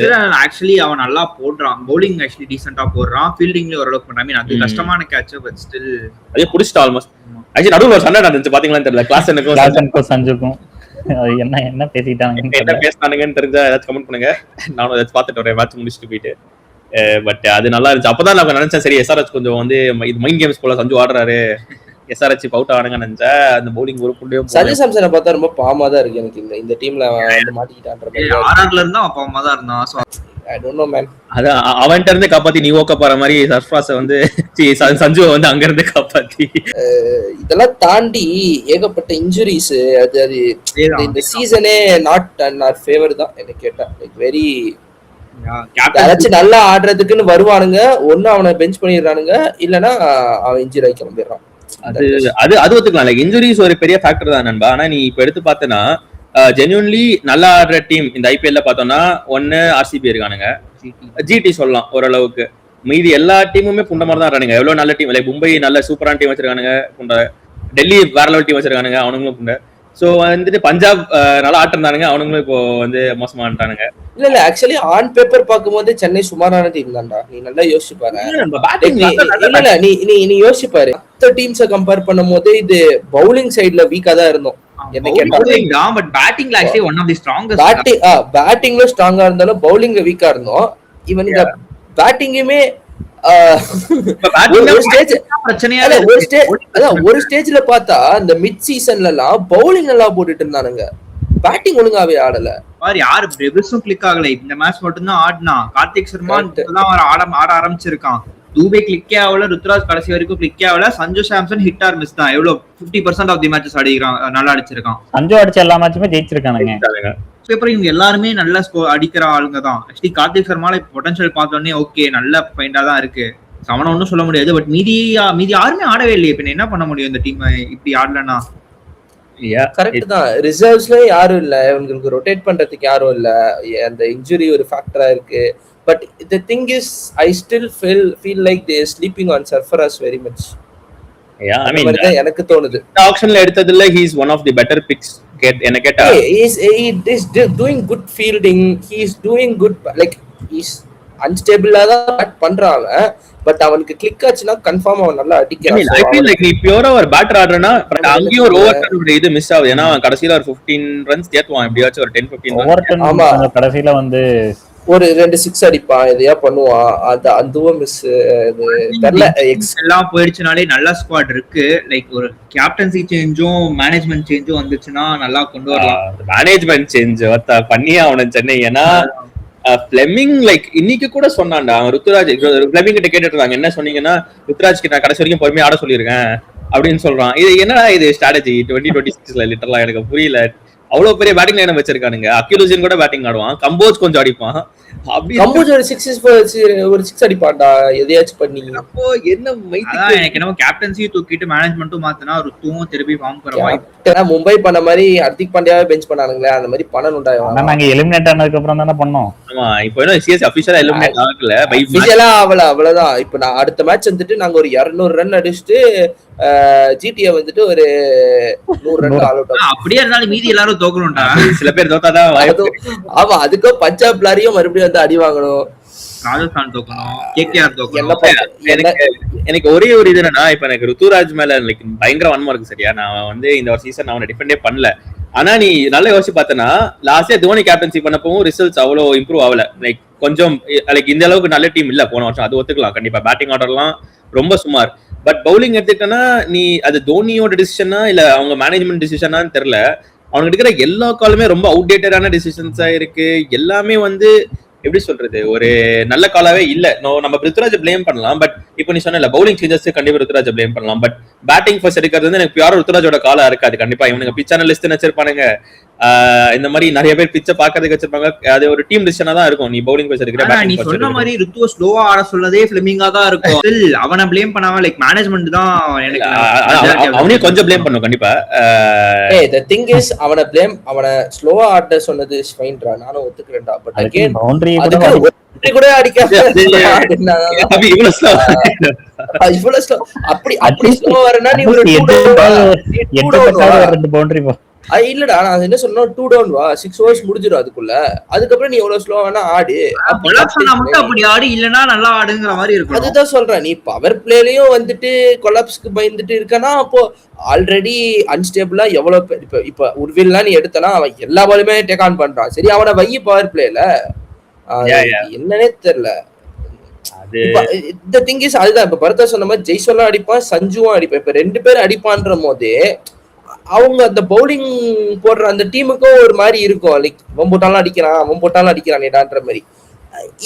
ஆக்சுவலி அவன் நல்லா போடுறான். பவுலிங் ஆக்சுவலி டீசென்ட்டா போடுறான். ஃபீல்டிங்ல ஓரளவுக்கு பண்றான். அது கஷ்டமான கேட்ச். பட் ஸ்டில்
அதே புடிச்சிட்டா ஆல்மோஸ்ட். ஆக்சுவலி நடுவுல ஒரு சண்டை நடந்துச்சு பாத்தீங்களான்னு தெரியல. கிளாசனுக்கும்
சஞ்சுக்கும் என்ன
பேசினானுங்கன்னு தெரிஞ்சா ஏதாச்சும் கமெண்ட் பண்ணுங்க. நானும் ஏதாச்சும் பாத்துட்டு வரேன் மேட்ச் முடிச்சுட்டு போயிட்டு. பட் அது நல்லா இருந்துச்சு. அப்பதான் நான் நினைச்சேன் சரி எஸ்ஆர்எச் கொஞ்சம் வந்து இது மைண்ட் கேம்ஸ் போல சஞ்சு ஆடுறாரு. எஸ்ஆர்எச் அவுட் ஆனாங்க நினைச்சா அந்த பவுலிங் ஒரு புள்ளியோ.
சஞ்சு சாம்சனை பார்த்தா ரொம்ப பாவமா தான் இருக்கு எனக்கு. இந்த டீம்ல வந்து மாட்டிக்கிட்டான்ற மாதிரி.
ஆர்ஆர்ல இருந்தா பாவமா தான் இருந்தான். So
I don't no man.
அத அவன்ட்ட இருந்து காப்பாத்தி நீ ஓக்க போற மாதிரி சர்ஃப்ராஸ வந்து சஞ்சுவை வந்து அங்க இருந்து காப்பாத்தி.
இதெல்லாம் தாண்டி ஏகப்பட்ட இன்ஜுரிஸ். அது இந்த சீசனே நாட் அண்ட் ஆர் ஃபேவர் தான் எனக்கு கேட்டா. லைக் வெரி யாராச்சும் நல்லா ஆடுறதுக்குன்னு வருவானுங்க, ஒண்ணு அவனை பெஞ்ச் பண்ணிடுறானுங்க, இல்லனா அவன் இன்ஜுரி ஆகி கிளம்பிடுறான்.
அது ஒத்துக்கலாம். லைக் இன்ஜுரிஸ் ஒரு பெரிய ஃபேக்டர் தான் நண்பா. ஆனா நீ இப்ப எடுத்து பார்த்தனா ஜென்யூன்லி நல்லா ஆடுற டீம் இந்த ஐபிஎல்ல பார்த்தோம்னா ஒன்னு ஆர்சிபி இருக்கானுங்க, ஜிடி சொல்லலாம் ஓரளவுக்கு. மீதி எல்லா டீமுமே புண்ட மாதிரி தான் ஆடுறானுங்க. எவ்வளவு நல்ல டீம், லைக் மும்பை நல்ல சூப்பரான டீம் வச்சிருக்கானுங்க புண்ட, டெல்லி வேற லெவல் டீம் வச்சிருக்கானுங்க அவனுங்களும் புண்ட. சோ வந்துட்டு பஞ்சாப் நல்லா ஆட்டிருந்தானுங்க, அவனுங்களும் இப்போ வந்து மோசமாட்டானுங்க.
இல்ல ஆக்சுவலி ஆன் பேப்பர் பார்க்கும்போது சென்னை சுமாரான டீம் தான்டா. நீ நல்லா யோசிச்சு பாரு. இல்ல நீ யோசிச்சு பாரு, மத்த டீம்ஸை கம்பேர் பண்ணும் போது இது பவுலிங் சைடுல வீக்கா தான் இருந்தோம். பேட்டிங்ல ஸ்ட்ராங்கா இருந்தாலும் பவுலிங்ல வீக்கா இருந்தோம். இவனுங்க பேட்டிங்குமே ஒரு ஸ்டேஜ்ல பார்த்தா இந்த மிட் சீசன்ல எல்லாம் பவுலிங் நல்லா போட்டுட்டு இருந்தானுங்க, பேட்டிங் ஒழுங்காவே ஆடல.
யாரு பிரேவிஸும் கிளிக் ஆகல. இந்த மேட்ச் மட்டும் தான் ஆடினா. கார்த்திக் சர்மா ஆட ஆரம்பிச்சிருக்கான். தூபே கிளிக்கே ஆகல, ருத்ராஜ் கடைசி வரைக்கும் கிளிக்கே ஆகல. Sanju Samson hit or miss தான். எவ்வளவு 50% ஆஃப் தி மேட்சஸ் அடிக்கிறான், நல்லா அடிச்சிருக்கான்.
சஞ்சு அடிச்ச எல்லா மேட்சுமே ஜெயிச்சிருக்கானுங்க.
இவங்க எல்லாருமே நல்ல ஸ்கோர் அடிக்கிற ஆளுங்க தான். ஆக்சுவலி கார்த்திக் சர்மால பொட்டன்ஷியல் பார்த்தோன்னே ஓகே நல்ல பாயிண்டா தான் இருக்கு, அவனை ஒன்னும் சொல்ல முடியாது. பட் மீதி யாருமே ஆடவே இல்லையே. இப்ப என்ன பண்ண முடியும் இந்த டீம் இப்படி ஆடலன்னா?
கரெக்ட் தான், ரிசர்வ்ஸ்ல யாரும் இல்ல, இவங்களுக்கு ரொட்டேட் பண்றதுக்கு யாரும் இல்ல. அந்த இன்ஜுரி ஒரு ஃபேக்டரா இருக்கு. But the thing is I still feel like they are sleeping on Sarfaraz very much.
I mean
எனக்கு தோணுது
ஆக்ஷன்ல எடுத்ததுல he is one of the better picks. என்ன கேட்டா
he is doing good fielding, he is doing good, like he's unstable தான் பண்றான். பட் அவனுக்கு கிளிக் ஆச்சுனா கன்ஃபார்ம் அவன் நல்லா அடிக்கிறான்.
I feel like நீ பியூரா ஒரு பேட்டர் ஆடுறனா பட் அங்கேயும் ஒரு ஓவர் டர்ன் இது மிஸ் ஆகுது. ஏன்னா கடைசில ஒரு 15 ரன்ஸ் ஏத்துவான், எப்படியாச்சும் ஒரு 10-15
ஓவர் டர்ன். ஆமா கடைசில வந்து
ஒரு 2 6 அடிப்பான், எதையா பண்ணுவான். அதுவும் மிஸ் தெரியல.
எல்லாம் போயிடுச்சுனாலே நல்ல ஸ்குவாட் இருக்கு. லைக் ஒரு கேப்டன்சி சேஞ்சும் மேனேஜ்மெண்ட் சேஞ்சும் வந்துச்சுன்னா நல்லா கொண்டு வரலாம்.
மேனேஜ்மெண்ட் சேஞ்ச் பண்ணியே அவன் சென்னை. ஏன்னா பிளெமிங் லைக் இன்னைக்கு கூட சொன்னான்டா அவன் ருத்துராஜ். பிளெமிங் கிட்ட கேட்டுட்டு இருந்தாங்க என்ன சொன்னீங்கன்னா, ருத்துராஜ்க்கு நான் கடைசி வரைக்கும் பொறுமையா ஆட சொல்லியிருக்கேன் அப்படின்னு சொல்றான். இது என்னடா இது ஸ்ட்ராட்டஜி 2026ல லிட்டரலா எனக்கு புரியல. அவ்வளவு பெரிய பேட்டிங் லைன் வச்சிருக்கானுங்க. அக்யூலூசின் கூட பேட்டிங் ஆடுவான், கம்போஸ் கொஞ்சம் அடிப்பான்.
கம்போஸ் ஒரு 6 அடிப்பான்டா எதையாச்சும் பண்ணி.
அப்போ என்ன எனக்கு என்ன கேப்டன்சி தூக்கிட்டு மேனேஜ்மெண்ட்டும் மாத்தினா ருத்துவும் திருப்பி ஃபார்ம் பண்ணுவான்.
மும்பை பண்ண மாதிரி ஹர்திக் பாண்டியாவே பெஞ்ச் பண்ணானுங்களே, அந்த மாதிரி பண்ணணும்டா.
நாங்க எலிமினேட் ஆனதுக்கு அப்புறம் தானே பண்ணோம்.
ஆமா இப்போ என்ன சிஎஸ் அபிஷியலா எலிமினேட் ஆகல,
அபிஷியலா அவ்வளவுதான். இப்போ நான் அடுத்த மேட்ச் வந்துட்டு நாங்க ஒரு 200 ரன் அடிச்சுட்டு ஜிடிஏ வந்துட்டு ஒரு 100 ரன் ஆல் அவுட்.
அப்படியே இருந்தாலும் மீதி எல்லாரும் தோக்கணும்டா.
சில பேர் தோத்தாதான்.
ஆமா அதுக்கும் பஞ்சாப் லாரியும் மறுபடியும் வந்து அடி வாங்கணும்,
ராஜஸ்தான் தோக்கணும், கேகேஆர் தோக்கணும்.
எனக்கு ஒரே ஒரு இது என்னன்னா, இப்ப எனக்கு ருத்துராஜ் மேல லைக் பயங்கர வன்மம் இருக்கு. சரியா, நான் வந்து இந்த ஒரு சீசன் அவனை டிஃபெண்டே பண்ணல. ஆனா நீ நல்லா யோசிச்சு பார்த்தனா லாஸ்ட் இயர் தோனி கேப்டன்சி பண்ணப்பவும் ரிசல்ட்ஸ் அவ்வளவு இம்ப்ரூவ் ஆகல. லைக் கொஞ்சம் லைக் இந்த அளவுக்கு நல்ல டீம் இல்ல போன வருஷம், அது ஒத்துக்கலாம் கண்டிப்பா. பேட்டிங் ஆர்டர்லாம் ரொம்ப சுமார். பட் பவுலிங் எடுத்துக்கிட்டனா நீ அது தோனியோட டிசிஷனா இல்ல அவங்க மேனேஜ்மெண்ட் டிசிஷனான்னு தெரியல. அவனுக்கு எடுக்கிற எல்லா காலுமே ரொம்ப அவுடேட்டடான டிசிஷன்ஸா இருக்கு. எல்லாமே வந்து எப்படி சொல்றது, ஒரு நல்ல காலாவே இல்ல. நம்ம ருத்துராஜை பிளேம் பண்ணலாம். பட் இப்போ நீ சொன்ன பவுலிங் சேஞ்சஸ் கண்டிப்பா ருத்துராஜை பிளேம் பண்ணலாம். பட் பேட்டிங் ஃபர்ஸ்ட் எடுக்கிறது வந்து எனக்கு பியூரா ருத்துராஜோட காலா இருக்காது கண்டிப்பா. இவனுங்க பிச் அனலிஸ்ட் வச்சிருப்பானுங்க, இந்த மாதிரி நிறைய பேர் பிச்சை பாக்குறதுக்கு வச்சிருப்பாங்க. அது ஒரு டீம் டிசிஷனா தான் இருக்கும். நீ பவுலிங் ஃபர்ஸ்ட் எடுக்கிற,
நீ சொன்ன மாதிரி ருத்துவ ஸ்லோவா ஆட சொல்லதே ஃபிளமிங்கா தான் இருக்கும். அவனை பிளேம் பண்ணாம லைக் மேனேஜ்மெண்ட் தான் எனக்கு
அவனையும் கொஞ்சம் பிளேம் பண்ணும் கண்டிப்பா.
the thing is அவனை ஸ்லோவா ஆட சொன்னது ஃபைன்டா, நானும் ஒத்துக்கிறேன்டா. பட் அகைன் பவுண்டரி கூட அடிக்காம இவ்வளவு ஸ்லோ அப்படி ஸ்லோ வரனா நீ ஒரு 2 பவுண்டரி இல்லடா. நான் என்ன சொன்னா 2 டவுன் வா, 6 ஓவர்ஸ் முடிஞ்சிடும் அதுக்குள்ள. அதுக்கப்புறம் நீ எவ்வளவு ஸ்லோ வேணா ஆடு,
அப்படி ஆடு, இல்லன்னா நல்லா ஆடுங்கிற மாதிரி இருக்கும்.
அதுதான் சொல்றேன். நீ பவர் பிளேலயும் வந்துட்டு கொலாப்ஸ்க்கு பயந்துட்டு இருக்கனா, அப்போ ஆல்ரெடி அன்ஸ்டேபிளா எவ்வளவு இப்ப உர்வில்லாம் நீ எடுத்தனா அவன் எல்லா பாலுமே டேக் ஆன் பண்றான். சரி, அவனை வை பவர் பிளேல, என்னன்னே தெரியல. இந்த திங் இஸ் அதுதான். இப்ப பரதா சொன்ன மாதிரி ஜெய்ஸ்வல்லாம் அடிப்பான், சஞ்சுவும் அடிப்பான். இப்ப 2 பேர் அடிப்பான்ற போதே அவங்க அந்த பவுலிங் போடுற அந்த டீமுக்கும் ஒரு மாதிரி இருக்கும். லைக் அவன் போட்டாலும் அடிக்கிறான்டான்ற மாதிரி.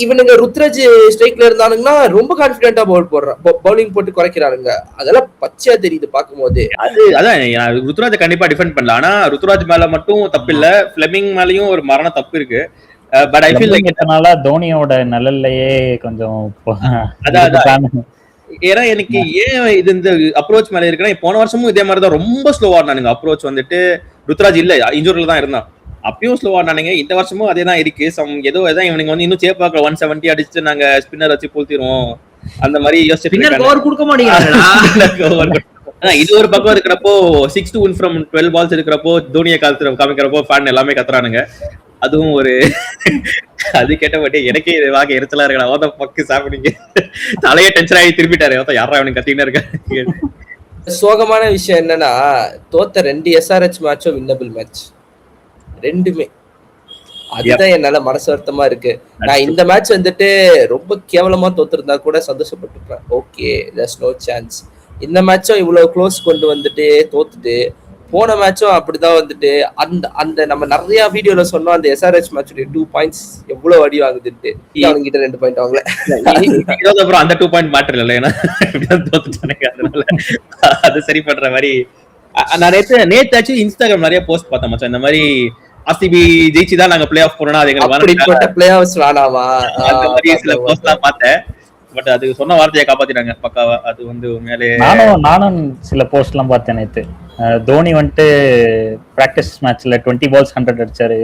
இவனுங்க ருத்ராஜ் ஸ்ட்ரைக்ல இருந்தானுங்கன்னா ரொம்ப கான்பிடென்டா பவுலிங் போட்டு குறைக்கிறானுங்க. அதெல்லாம் பச்சையா தெரியுது பாக்கும் போது.
அதான் ருத்ராஜ் கண்டிப்பா டிஃபெண்ட் பண்ணல. ஆனா ருத்ராஜ் மேல மட்டும் தப்பு இல்ல, பிளெமிங் மேலயும் ஒரு மரண தப்பு இருக்கு. பட் ஐ ஃபீல் லைக்
தோனியோட நிழல்லையே கொஞ்சம்
அதான் ஏன்னா எனக்கு ஏன் இது இந்த அப்ரோச் மேல இருக்குன்னா போன வருஷமும் இதே மாதிரி தான் ரொம்ப ஸ்லோவா இருந்தானுங்க அப்ரோச் வந்துட்டு ருத்ராஜ் இல்ல இன்ஜூரில தான் இருந்தான் அப்பயும் ஸ்லோவா இருந்தானுங்க இந்த வருஷமும் அதே தான் இருக்கு ஏதோ இதான் இவனுக்கு வந்து இன்னும் சேப்பாக்க 170 அடிச்சு நாங்க ஸ்பின்னர் வச்சு பூத்திடுவோம் அந்த மாதிரி யோசிச்சு
கொடுக்க மாட்டேங்கிறாங்க.
இது ஒரு பக்கம் இருக்கிறப்போ 6 to win from 12 balls இருக்கிறப்போ தோனியை காமிக்கிறப்போ ஃபேன் எல்லாமே கத்துறானுங்க. அதுவும் ஒரு அது கேட்டபடி எனக்கே இது வாங்க எரிச்சலா இருக்கா ஓத பக்கு சாப்பிடுங்க தலைய டென்ஷன் ஆகி திருப்பிட்டாரு யாரா அவனுக்கு கத்தின்னு இருக்க.
சோகமான விஷயம் என்னன்னா தோத்த 2 SRH மேட்சும் வின்னபிள் மேட்ச் ரெண்டுமே. அதுதான் என்னால மனசு வருத்தமா இருக்கு. நான் இந்த மேட்ச் வந்துட்டு ரொம்ப கேவலமா தோத்துருந்தா கூட சந்தோஷப்பட்டுப்பேன். Okay there's no chance. இந்த மேட்சும் இவ்வளவு க்ளோஸ் கொண்டு வந்துட்டு தோத்துட்டு போன மேட்சும் அப்படிதான் வந்துட்டு அந்த அந்த நம்ம நிறைய வீடியோல சொன்னோம் அந்த SRH மேட்சுடைய 2 பாயிண்ட்ஸ் எவ்வளவு அடி வாங்குதுட்டு அவங்ககிட்ட 2 பாயிண்ட் வாங்கல.
அப்புறம் அந்த 2 பாயிண்ட் மேட்டர் இல்லை ஏன்னா தோத்துட்டானுங்க அதனால அது சரி பண்ற மாதிரி. நான் நேத்தாச்சும் இன்ஸ்டாகிராம் நிறைய போஸ்ட் பார்த்தேன் மச்சான் இந்த மாதிரி ஆர்சிபி ஜெயிச்சுதான் நாங்க பிளே ஆஃப் போறோம்னா அது எங்களுக்கு
பிளே ஆஃப்ஸ் வேணாமா
அந்த மாதிரி சில போஸ்ட் தான் பார்த்தேன். பட் அது சொன்ன வார்த்தையை காப்பாத்திட்டாங்க பக்காவா. அது வந்து உண்மையிலே
நானும் சில போஸ்ட் எல்லாம் பார்த்தேன் நேத்து. தோனி வந்துட்டு பிராக்டிஸ் மேட்ச்ல 20 balls 100 அடிச்சாரு.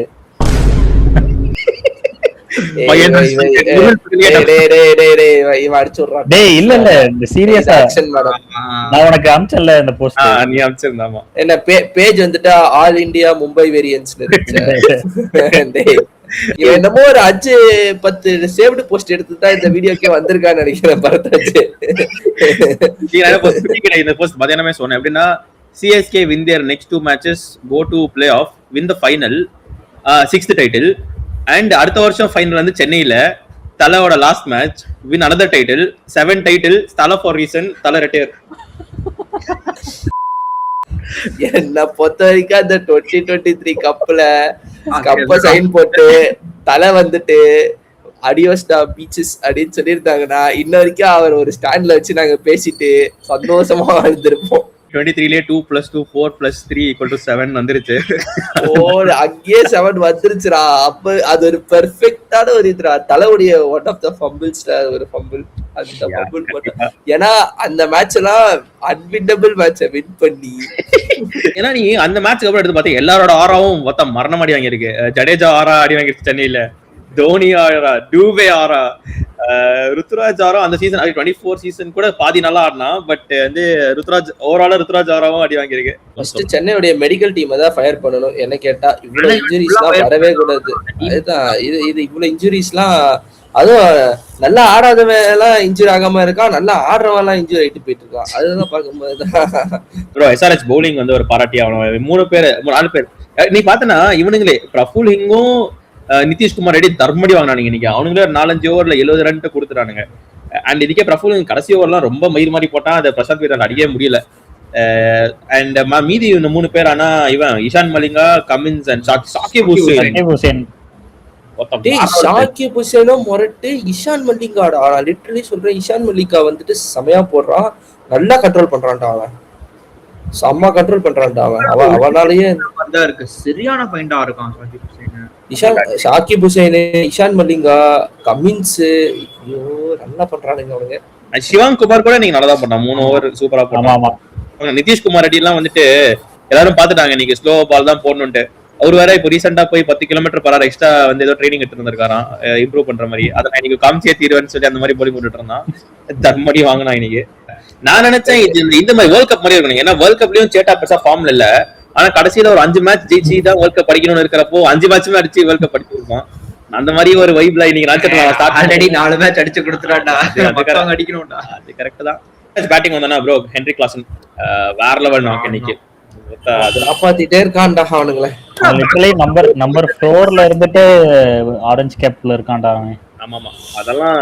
சீரியஸா நான் உனக்கு அனுப்பிச்சல இந்த போஸ்ட்
நீ அனுப்பிச்சிருந்தாமா
என்ன பேஜ் வந்துட்டு ஆல் இந்தியா மும்பை வேரியன்ஸ் என்னமோ ஒரு 5-10 சேவ்டு போஸ்ட் எடுத்துதான் இந்த வீடியோக்கே வந்திருக்கான்னு நினைக்கிறேன் பரதாஜ்.
இந்த போஸ்ட் மதியானமே சொன்னேன் எப்படின்னா CSK win their next 2 matches, go to playoff, win the final, 6th title, and அடுத்த வருஷம் ஃபைனல் வந்து சென்னையில தலோட last match win another title, 7th title, Thala for reason, Thala retire.
என்ன பொறுத்த வரைக்கும் அந்த 2023 கப்ப சைன் போட்டு தலை வந்துட்டு அடியோஸ்டா பீச்சஸ் அப்படின்னு சொல்லியிருந்தாங்கன்னா இன்ன வரைக்கும் அவர் ஒரு ஸ்டாண்ட்ல வச்சு நாங்க பேசிட்டு சந்தோஷமா வாழ்ந்திருப்போம்.
23 2 + 2 4 + 3 = 7 வந்துருச்சு.
அங்கேயே 7 வந்துருச்சுடா. அப்ப அது ஒரு பெர்ஃபெக்ட்டான ஒரு இதுடா. தலைவுடைய ஒன் ஆஃப் த ஃபம்பிள்ஸ்டா ஒரு ஃபம்பிள். அந்த ஃபம்பிள் மட்டும் ஏன்னா அந்த மேட்ச் எல்லாம் அன்வின்னபிள் மேட்சை வின் பண்ணி
ஏன்னா நீ அந்த மேட்ச்க்கு அப்புறம் எடுத்து பார்த்தா எல்லாரோட ஆராவும் மொத்தம் மரணம் அடி வாங்கியிருக்கு. ஜடேஜா ஆரா அடி வாங்கிருச்சு சென்னையில, தோனி ஆரா, டூபே ஆரா, ருத்ராஜ் ஆரா அந்த சீசன் 24 சீசன் கூட பாதி நல்லா ஆடினா. பட் வந்து ருத்ராஜ் ஆராவும் அடி வாங்கியிருக்கு.
ஃபர்ஸ்ட் சென்னையுடைய மெடிக்கல் டீமை தான் ஃபயர் பண்ணணும் என்ன கேட்டா. இவ்வளவு இன்ஜுரிஸ்லாம் வரவே கூடாது. அதுதான் இது இவ்வளவு இன்ஜுரிஸ்லாம் அதுவும் நல்லா ஆடாதவன் எல்லாம் இன்ஜுரி ஆகாம இருக்கான், நல்லா ஆடுறவன் எல்லாம் இன்ஜுரி ஆயிட்டு போயிட்டு இருக்கான். அதுதான் பார்க்கும்போது
SRH பவுலிங் வந்து ஒரு பாராட்டி அவன் 4 பேர் நீ பார்த்தனா இவனுங்களே பிரஃபுல் ஹிங்கும் நிதிஷ்குமார் ரெட்டி தர்மடி வாங்கினானுங்க. இன்னைக்கு அவனுங்களே 4-5 ஓவர்ல 70 ரன் கொடுத்துட்டானுங்க. அண்ட் இதுக்கே பிரஃபுல் கடைசி ஓவர்லாம் ரொம்ப மயிர் மாதிரி போட்டான். அதை பிரசாந்த் வீரர் அடிக்கவே முடியல. அண்ட் மீதி 3 பேர் ஆனா இவன் இஷான் மலிங்கா, கமின்ஸ் அண்ட் சாகிப் ஹுசேன்.
ஷாகிப் ஹுசேனும் மொரட்டு இஷான் மல்லிகாடா. நான் லிட்டரலி சொல்றேன் இஷான் மல்லிகா வந்துட்டு செமையா போடுறான், நல்லா கண்ட்ரோல் பண்றான்டா. அவன் செம்ம கண்ட்ரோல் பண்றான்டா. அவனாலேயே
இருக்கு சரியான பாயிண்டா இருக்கான்
ஷாகிப் ஹுசேன், இஷான் மல்லிங்கா, கமின்ஸ் ஐயோ நல்லா பண்றானுங்க அவனுங்க.
சிவாங் குமார் கூட நீங்க நல்லா பண்ணா 3 ஓவர் சூப்பரா பண்ணாமா. நிதிஷ்குமார் ரெட்டி எல்லாம் வந்துட்டு எல்லாரும் பாத்துட்டாங்க நீங்க ஸ்லோ பால் தான் போடணும்ட்டு. அவர் வேற இப்போ ரீசெண்டா போய் 10 km/h எக்ஸ்ட்ரா வந்து ஏதோ ட்ரைனிங் எடுத்து இருந்திருக்காராம் இம்ப்ரூவ் பண்ற மாதிரி. அதை நான் இன்னைக்கு காமிச்சே தீர்வேன்னு சொல்லி அந்த மாதிரி போலி போட்டுட்டு இருந்தான். தர்மடி வாங்கினா இன்னைக்கு. நான் நினைச்சேன் இந்த மாதிரி வேர்ல்ட் கப் மாதிரி இருக்கணும். ஏன்னா வேர்ல்ட் கப்லயும் சேட்டா பெருசா ஃபார்ம்ல இல்ல. ஆனா கடைசியில ஒரு 5 மேட்ச் ஜெயிச்சு தான் வேர்ல்ட் கப் படிக்கணும்னு இருக்கிறப்போ 5 மேட்சுமே அடிச்சு வேர்ல்ட் கப் படிச்சு கொடுப்பான். அந்த மாதிரி ஒரு வைப்ல இன்னைக்கு
ஆல்ரெடி 4 மேட்ச் அடிச்சு கொடுத்துட்டான்டா. அடிக்கணும்டா. அது
கரெக்ட் தான். பேட்டிங் வந்தானா ப்ரோ ஹென்ரி கிளாசன் வேற லெவல் நாக்கு இன்னைக்கு
காப்பாத்திட்டே இருக்கான்டா. அவனுங்களே
லிட்டரலி நம்பர் 4ல இருந்துட்டு ஆரஞ்சு கேப்ல இருக்கான்டா அவன்.
ஆமாமா அதெல்லாம்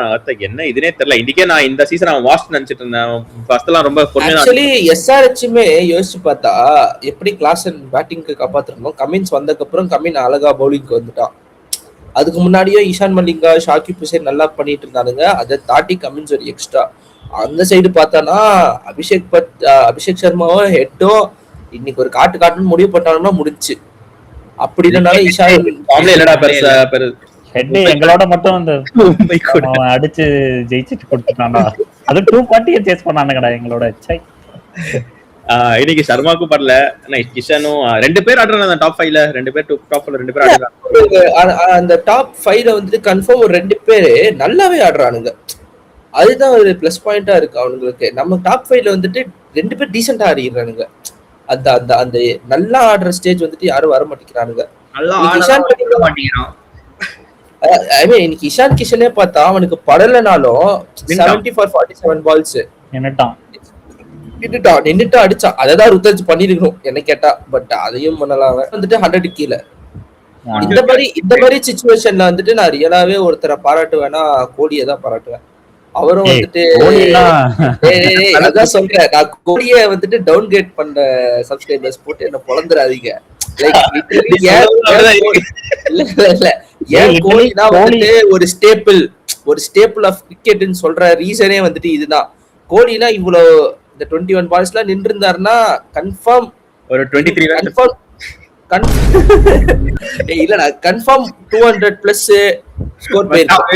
என்ன இதுனே தெரியல. இன்னைக்கே நான் இந்த சீசன் அவன் வாஸ்ட் நினைச்சிட்டு இருந்தேன். ஃபர்ஸ்ட் எல்லாம் ரொம்ப
ஆக்சுவலி SRHமே யோசிச்சு பார்த்தா எப்படி கிளாசன் பேட்டிங்க்கு காப்பாத்திரணும். கமின்ஸ் வந்ததுக்கு அப்புறம் கமின் அழகா பவுலிங்க்கு வந்துட்டான். அதுக்கு முன்னாடியே இஷான் மல்லிங்கா, ஷாகிப் ஹுசேன் நல்லா பண்ணிட்டு இருந்தானுங்க. அதை தாட்டி கமின்ஸ் ஒரு எக்ஸ்ட்ரா. அந்த சைடு பார்த்தானா அபிஷேக் சர்மாவும் ஹெட்டும் இன்னைக்கு ஒரு காட்டுன்னு முடிவு போட்டாங்கன்னா முடிச்சு. அப்படி இல்லைனாலும் இஷான்
ஹெட் எங்களோட மட்டும் அந்த அவன் அடிச்சு ஜெயிச்சிட்டு கொடுத்துட்டான்டா. அது 240 சேஸ் பண்ணானுங்கடா எங்களோட.
இன்னைக்கு சர்மாக்கும் படல, கிஷனும் 2 பேர் ஆடுறாங்க டாப் 5ல. 2 பேர் டாப் 5ல 2 பேர் ஆடுறாங்க.
அந்த டாப் 5ல வந்துட்டு கன்ஃபார்ம் ஒரு 2 பேரு நல்லாவே ஆடுறானுங்க. அதுதான் ஒரு பிளஸ் பாயிண்டா இருக்கு அவங்களுக்கு. நம்ம டாப் 5ல வந்துட்டு 2 பேர் டீசெண்டா ஆடிடுறானுங்க. அந்த அந்த அந்த நல்லா ஆடுற ஸ்டேஜ் வந்துட்டு யாரும் வர மாட்டேங்கிறானுங்க. இன்னைக்கு இஷான் கிஷனே பார்த்தா அவனுக்கு படலனாலும் 70 for 47 balls நின்னுட்டு அடிச்சான். அதான் ருத்ராஜ் பண்ணிருக்கணும் என்ன கேட்டா. பட் அதையும் பண்ணலாம். வந்துட்டு 100 கீழே. இந்த மாதிரி சிச்சுவேஷன்ல வந்துட்டு நான் ரியலாவே ஒருத்தரை பாராட்டுவேன்னா கோலியை தான் பாராட்டுவேன். அவரும் வந்துட்டு அதான் சொல்றேன், நான் கோலியை வந்துட்டு டவுன் கிரேட் பண்ண சப்ஸ்கிரைபர்ஸ் போட்டு என்ன பொழந்துடாதீங்க. ஒரு ஸ்டேபிள் ஆஃப் கிரிக்கெட்னு சொல்ற ரீசனே வந்துட்டு இதுதான். கோலினா இவ்வளவு இந்த 21 பால்ஸ்ல நின்று இருந்தாருன்னா கன்ஃபார்ம்
ஒரு 23
கன்ஃபார்ம் இல்லடா கன்ஃபார்ம் 200 பிளஸ் ஸ்கோர் பண்ணிடுவான்.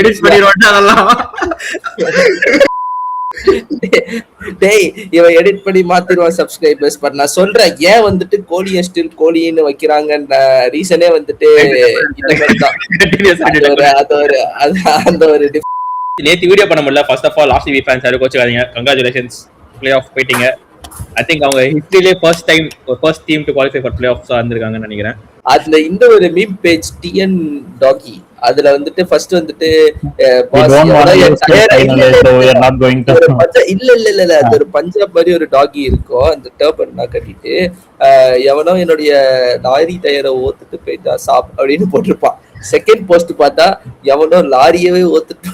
டேய் இவன் எடிட் பண்ணி மாத்திடுவான் சப்ஸ்கிரைபர்ஸ். பட் நான் சொல்றேன் ஏன் வந்துட்டு கோலியை ஸ்டில் கோலின்னு வைக்கிறாங்கன்ற ரீசனே வந்துட்டு அந்த ஒரு
நேத்து வீடியோ பண்ண முடியல. First of all RCB fans யாரும் கோச்சுக்காதீங்க. கங்க்ராச்சுலேஷன்ஸ், பிளே ஆஃப் போயிட்டீங்க. ஐ திங்க் அவங்க ஹிஸ்டரியிலே first team to qualify for play offs வந்திருக்காங்கன்னு நினைக்கிறேன்.
அதுல இந்த ஒரு மீம் பேஜ் டிஎன் டாகி அதுல வந்துட்டு ஃபர்ஸ்ட் வந்துட்டு இல்ல அது ஒரு பஞ்சாப் மாதிரி ஒரு டாகி இருக்கும். அந்த டர்பன் கட்டிட்டு எவனோ என்னுடைய லாரி டயரை ஓத்துட்டு போயிட்டா சாப் அப்படின்னு போட்டிருப்பான். செகண்ட் போஸ்ட் பார்த்தா எவனோ லாரியவே ஓத்துட்டு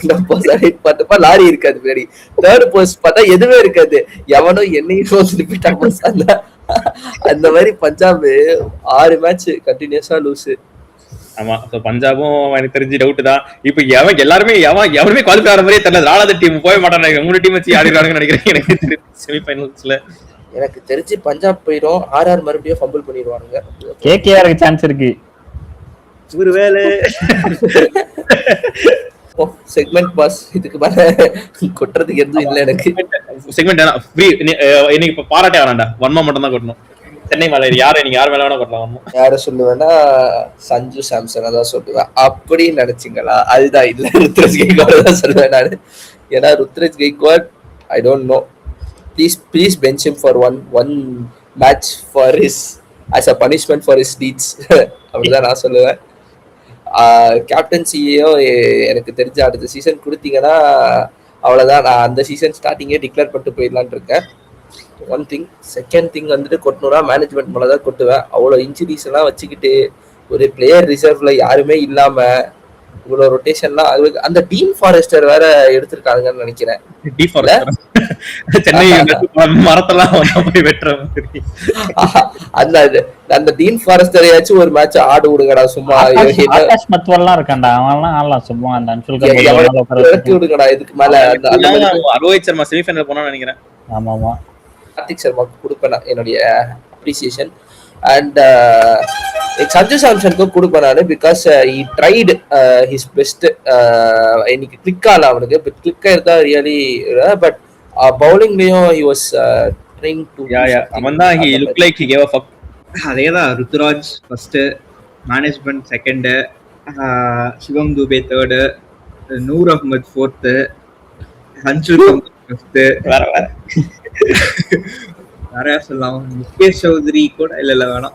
பார்த்தப்பா லாரி இருக்காது பின்னாடி. தேர்ட் போஸ்ட் பார்த்தா எதுவுமே இருக்காது, எவனோ என்னையும் ஓத்துட்டு போயிட்டா. அந்த மாதிரி பஞ்சாப் 6 மேட்ச் கண்டினியூஸா லூஸ்.
ஆமா, பஞ்சாபும் எனக்கு தெரிஞ்சு டவுட் தான். இப்ப எல்லாருமே குவாலிஃபை ஆகிற மாதிரியே தெரியல. 4வது டீம் போக மாட்டாங்க. 3 டீம் வச்சு ஆடிடுவாங்கன்னு நினைக்கிறேன். எனக்கு செமிஃபைனல்ஸ்ல
எனக்கு தெரிஞ்சு பஞ்சாப் போயிடும். ஆர்ஆர் மறுபடியும் ஃபம்பிள் பண்ணிடுவானுங்க.
கேகேஆருக்கு சான்ஸ் இருக்கு.
ஒருவேளை
செக்மெண்ட் பாஸ் இதுக்கு மேல கொட்டுறதுக்கு எதுவும் இல்ல. எனக்கு
செக்மெண்ட் இன்னைக்கு இப்ப பாராட்டே வேணாண்டா, வன்மா மட்டும் தான் கொட்டணும். சென்னை மேல நீங்க யார் மேல வேணா கொட்டலாம்.
யார சொல்லுவேன்னா சஞ்சு சாம்சன் தான் சொல்லுவேன். அப்படின்னு நினைச்சீங்களா? அதுதான் இல்ல, ருத்ராஜ் கெய்க்வாட் தான் சொல்லுவேன் நானு. ஏன்னா Ruturaj Gaikwad I don't know, please bench him for one match for his as a punishment for his deeds. அப்படிதான் நான் சொல்லுவேன். கேப்டன்சியோ எனக்கு தெரிஞ்ச அடுத்த சீசன் கொடுத்தீங்கன்னா அவ்வளவுதான். நான் அந்த சீசன் ஸ்டார்டிங்கே டிக்ளேர் பண்ணிட்டு போயிடலான் இருக்கேன். One thing. செகண்ட் திங் வந்துட்டு கொட்டணும்னா மேனேஜ்மெண்ட் மேலதான் கொட்டுவேன். அவ்வளவு இன்ஜுரிஸ் எல்லாம் வச்சுக்கிட்டு ஒரு பிளேயர் ரிசர்வ்ல யாருமே இல்லாம இவ்வளவு ரொட்டேஷன்லாம் அந்த டீன் ஃபாரஸ்டர் வேற எடுத்திருக்காங்கன்னு நினைக்கிறேன். அந்த டீன் ஃபாரஸ்டரையாச்சும் ஒரு மேட்ச் ஆடு விடுங்கடா சும்மா. இறக்கி விடுங்கடா இதுக்கு மேல.
ரோஹித் சர்மா செமிஃபைனல் போனா நினைக்கிறேன்.
ஆமா,
கார்த்திக் சர்மாக்கு கொடுப்பேன் என்னுடைய அப்ரிசியேஷன். அண்ட் சஞ்சு சாம்சனுக்கும் கொடுப்பேன் நான். Because he tried his best. இன்னைக்கு கிளிக் ஆகல அவனுக்கு, பட் கிளிக் ஆயிருந்தா ரியலி. பட் பவுலிங்லயும் ஹி வாஸ் ட்ரைங் டு
அவன்தான் he look like he gave a fuck.
அதேதான். Ruturaj first, management second, Shivam Dube third, Noor Ahmad fourth, ஹன்சு ஃபிஃப்த். நிறைய சொல்லலாம். முகேஷ் சௌத்ரி கூட இல்ல வேணாம்.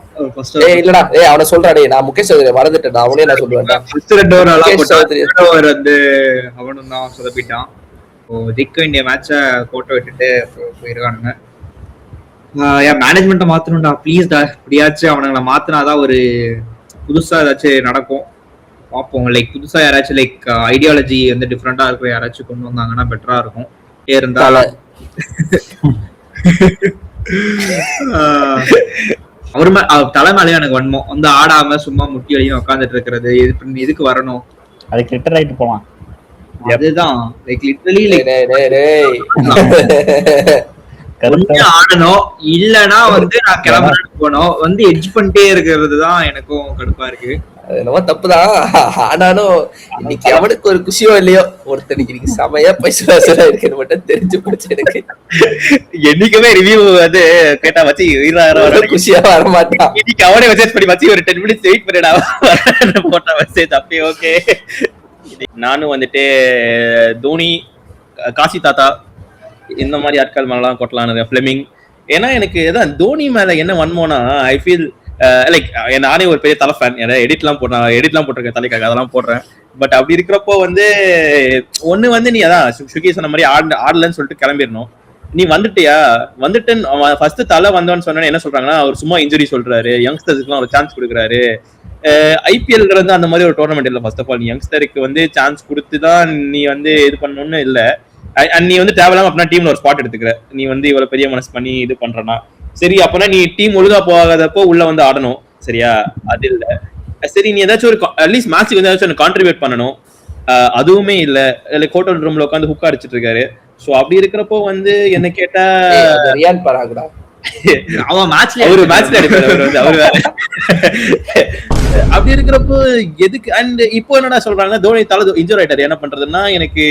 இல்லடா அவனை சொல்றாடே, நான் முகேஷ் சௌத்ரி மறந்துட்டேன். அவனே நான் சொல்லுவேன்.
வந்து அவனும் தான் சொதப்பிட்டான். ஜெயிக்க வேண்டிய மேட்ச கோட்டை விட்டுட்டு போயிருக்கானுங்க. மேனேஜ்மெண்ட்டை மாத்தணும்டா ப்ளீஸ்டா. எப்படியாச்சும் அவனுங்களை மாத்தினாதான் ஒரு புதுசா ஏதாச்சும் நடக்கும். பார்ப்போம். லைக் புதுசா யாராச்சும் லைக் ஐடியாலஜி வந்து டிஃப்ரெண்டா இருக்கும் யாராச்சும் கொண்டு வந்தாங்கன்னா பெட்டரா இருக்கும். இருந்தால அவரு தலைமையிலே எனக்கு வன்மம் வந்து ஆடாம சும்மா முட்டி வழியும் உட்காந்துட்டு இருக்கிறது. எதுக்கு வரணும்?
அதுக்கு லிட்டர் ஆயிட்டு போலாம்.
அதுதான் லைக் லிட்டரலி ஆடணும். இல்லனா வந்து நான் கிளம்புறேன்னு போனோம் வந்து எட்ஜ் பண்ணிட்டே இருக்கிறது தான் எனக்கும் கடுப்பா இருக்கு.
அது என்னமோ தப்புதான். ஆனாலும் இன்னைக்கு அவனுக்கு ஒரு குஷியோ இல்லையோ ஒருத்தனுக்கு இன்னைக்கு செமையா பைசா இருக்குன்னு மட்டும் தெரிஞ்சு போச்சு எனக்கு.
என்னைக்குமே ரிவ்யூ வந்து கேட்டா வச்சு
குஷியா வர மாட்டான்.
இன்னைக்கு அவனே மெசேஜ் பண்ணி வச்சு ஒரு 10 minutes வெயிட் பண்ணிடா போட்ட மெசேஜ் அப்படி. ஓகே, நானும் வந்துட்டு தோனி, காசி தாத்தா இந்த மாதிரி ஆட்கள் மேலாம் கொட்டலான்னு ஃபிளெமிங். ஏன்னா எனக்கு ஏதாவது தோனி மேல என்ன வன்மோனா ஐ ஃபீல் லைக் நானே ஒரு பெரிய தலை ஃபேன். ஏன்னா எடிட்லாம் போட்டிருக்கேன் தலைக்காக, அதெல்லாம் போடுறேன். பட் அப்படி இருக்கிறப்போ வந்து ஒண்ணு வந்து நீ அதான் சுகி சொன்ன மாதிரி ஆடலன்னு சொல்லிட்டு கிளம்பிடணும். நீ வந்துட்டு ஃபர்ஸ்ட் தலை வந்தோன்னு சொன்னேன்னு என்ன சொல்றாங்கன்னா அவர் சும்மா இன்ஜுரி சொல்றாரு, யங்ஸ்டர்ஸ்க்குலாம் ஒரு சான்ஸ் கொடுக்குறாரு. ஐபிஎல் வந்து அந்த மாதிரி ஒரு டோர்னமெண்ட் இல்லை. ஃபர்ஸ்ட் ஆஃப் ஆல் நீ யங்ஸ்டருக்கு வந்து சான்ஸ் கொடுத்துதான் நீ வந்து இது பண்ணணும்னு இல்லை. நீ வந்து தேவையில்லாம அப்படின்னா டீம்ல ஒரு ஸ்பாட் எடுத்துக்கிற. நீ வந்து இவ்வளவு பெரிய மனசு பண்ணி இது பண்றனா சரி, அப்பனா நீ டீம் ஒழுங்கா போகாதப்போ உள்ள வந்து ஆடணும், சரியா? அது இல்ல. சரி, நீ ஏதாச்சும் ஒரு அட்லீஸ்ட் மேட்சுக்கு வந்து ஏதாச்சும் கான்ட்ரிபியூட் பண்ணணும், அதுவுமே இல்ல. ஹோட்டல் ரூம்ல உட்காந்து ஹுக் அடிச்சிட்டு இருக்காரு. சோ அப்படி இருக்கிறப்போ வந்து என்ன கேட்டா
ரியான் பராகுடா
அவன் மேட்ச்ல
எடுப்பாரு அவரு வேற. அப்படி இருக்கிறப்போ எதுக்கு? அண்ட் இப்போ என்னடா சொல்றாங்க தோனி தலை இன்ஜூர் ஆயிட்டாரு, என்ன பண்றதுன்னா எனக்கு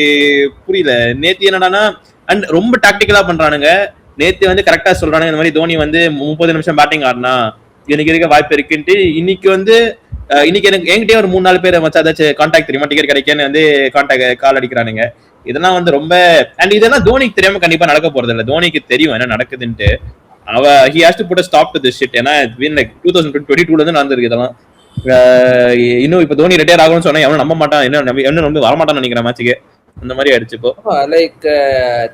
புரியல. நேத்து என்னடானா அண்ட் ரொம்ப டாக்டிக்கலா பண்றானுங்க. நேத்து வந்து கரெக்டா சொல்றானுங்க இந்த மாதிரி தோனி வந்து 30 நிமிஷம் பேட்டிங் ஆடினா எனக்கு இருக்க வாய்ப்பு இருக்குன்ட்டு. இன்னைக்கு வந்து இன்னைக்கு எனக்கு என்கிட்டயே ஒரு 3-4 பேர் மச்சா ஏதாச்சும் கான்டாக்ட் தெரியுமா, டிக்கெட் கிடைக்கன்னு வந்து கால் அடிக்கிறானுங்க. இதெல்லாம் வந்து ரொம்ப அண்ட் இதெல்லாம் தோனிக்கு தெரியாம கண்டிப்பா நடக்க போறது இல்லை. தோனிக்கு தெரியும் என்ன நடக்குதுன்ட்டு. he has to put a stop to this shit. ஏன்னா it's been like 2022 இருந்து நடந்திருக்கு இதெல்லாம். இன்னும் இப்ப தோனி ரிட்டையர் ஆகும்னு சொன்னா எவனும் நம்ப மாட்டான், என்ன ரொம்ப வரமாட்டான்னு நினைக்கிறேன் மேட்சுக்கு. அந்த மாதிரி ஆயிடுச்சு இப்போ.
லைக்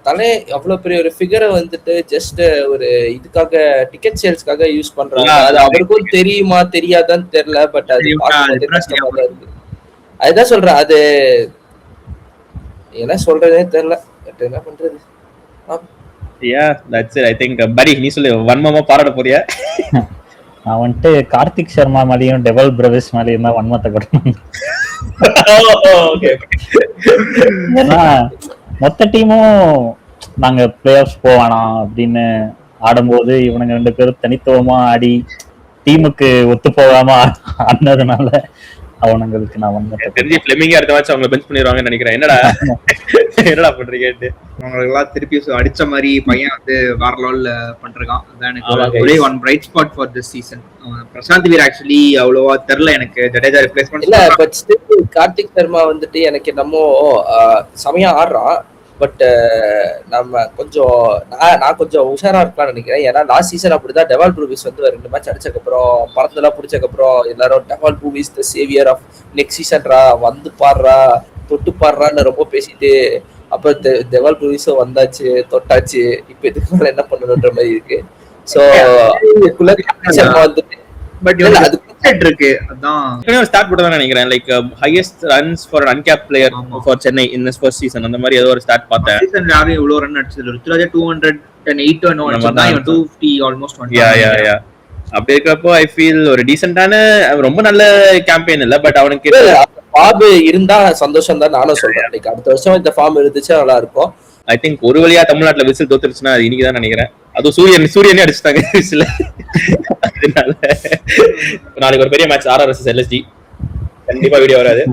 தலை அவ்வளவு பெரிய ஒரு ஃபிகரை வந்துட்டு ஜஸ்ட் ஒரு இதுக்காக டிக்கெட் சேல்ஸ்க்காக யூஸ் பண்றாங்க. அது அவருக்கும் தெரியுமா தெரியாதான்னு தெரியல. பட் அது கஷ்டமா தான் இருக்கு. அதுதான் சொல்றேன், அது என்ன சொல்றதே தெரியல. பட் என்ன பண்றது?
Yeah, that's it. I think buddy நீ சொல்லு, வன்மமா பாராட்ட போறியா?
நான் வந்துட்டு கார்த்திக் சர்மா மேலேயும் டெவல் பிரவிஸ் மேலேயும் தான் வன்மத்தை கொடுக்கணும். ஏன்னா மொத்த டீமும் நாங்க பிளே ஆஃப்ஸ் போவானா அப்படின்னு ஆடும்போது இவனுங்க 2 பேரும் தனித்துவமா ஆடி டீமுக்கு ஒத்து போகாம ஆடினதுனால அவனுங்களுக்கு நான் வன்மத்தை
தெரிஞ்சு ஃபிளெமிங் அடுத்த மேட்ச் அவங்க பெஞ்ச் பண்ணிடுவாங்கன்னு நினைக்கிறேன். என்னடா பண்றீங்க?
அவங்களுக்கு எல்லாம் திருப்பி அடிச்ச மாதிரி பையன் வந்து வேற லெவல்ல பண்றான். அதான் எனக்கு ஒரே one bright spot for this season. Prashant Veer actually அவ்வளவா தெரியல எனக்கு, ஜடேஜா ரிப்ளேஸ்மென்ட்
இல்ல. பட் ஸ்டில் கார்த்திக் சர்மா வந்துட்டு எனக்கு என்னமோ சமயா ஆடுறான். பட் நம்ம கொஞ்சம் நான் கொஞ்சம் உஷாரா இருக்கலாம்னு நினைக்கிறேன். ஏன்னா லாஸ்ட் சீசன் அப்படிதான் டெவால் ப்ரூவிஸ் வந்து 2 மேட்ச் அடிச்சக்கப்புறம் பறந்துலாம் பிடிச்சக்கப்புறம் எல்லாரும் Dewald Brevis the saviour of next சீசன்ரா, வந்து பாடுறா தொட்டு பாடுறான்னு ரொம்ப பேசிட்டு அப்ப டெவால் ப்ரூவிஸும் வந்தாச்சு தொட்டாச்சு. இப்ப இதுக்கு மேல என்ன பண்ணணுன்ற மாதிரி இருக்கு. சோ சர்மா வந்துட்டு
பட் அது இருக்கு. அதான்
ஸ்டார்ட் பண்ணதான் நினைக்கிறேன். Like highest runs for uncap player for Chennai in this first season அந்த மாதிரி ஏதோ ஒரு ஸ்டார்ட் பார்த்தேன்.
சீசன்ல யாரும் இவ்வளவு ரன் அடிச்சது ருத்ராஜா 208 250 ஆல்மோஸ்ட்.
யா அப்படி இருக்கிறப்போ ஐ ஃபீல் ஒரு டீசென்டான ரொம்ப நல்ல கேம்பெயின் இல்ல. பட் அவனுக்கு
ஃபார்ம் இருந்தா சந்தோஷம் தான் நானும் சொல்றேன். லைக் அடுத்த வருஷம் இந்த ஃபார்ம் இருந்துச்சு நல்லா இருக்கும்.
ஐ திங்க் ஒரு வழியா தமிழ்நாட்டுல விசில் தோத்துருச்சுன்னா அது இன்னைக்குதான் நினைக்கிறேன். அதுவும் சூரியனே அடிச்சுட்டாங்க விசில். நாளைக்கு ஒரு பெரிய மேட்ச் RR vs LSG. கண்டிப்பா வீடியோ வராது.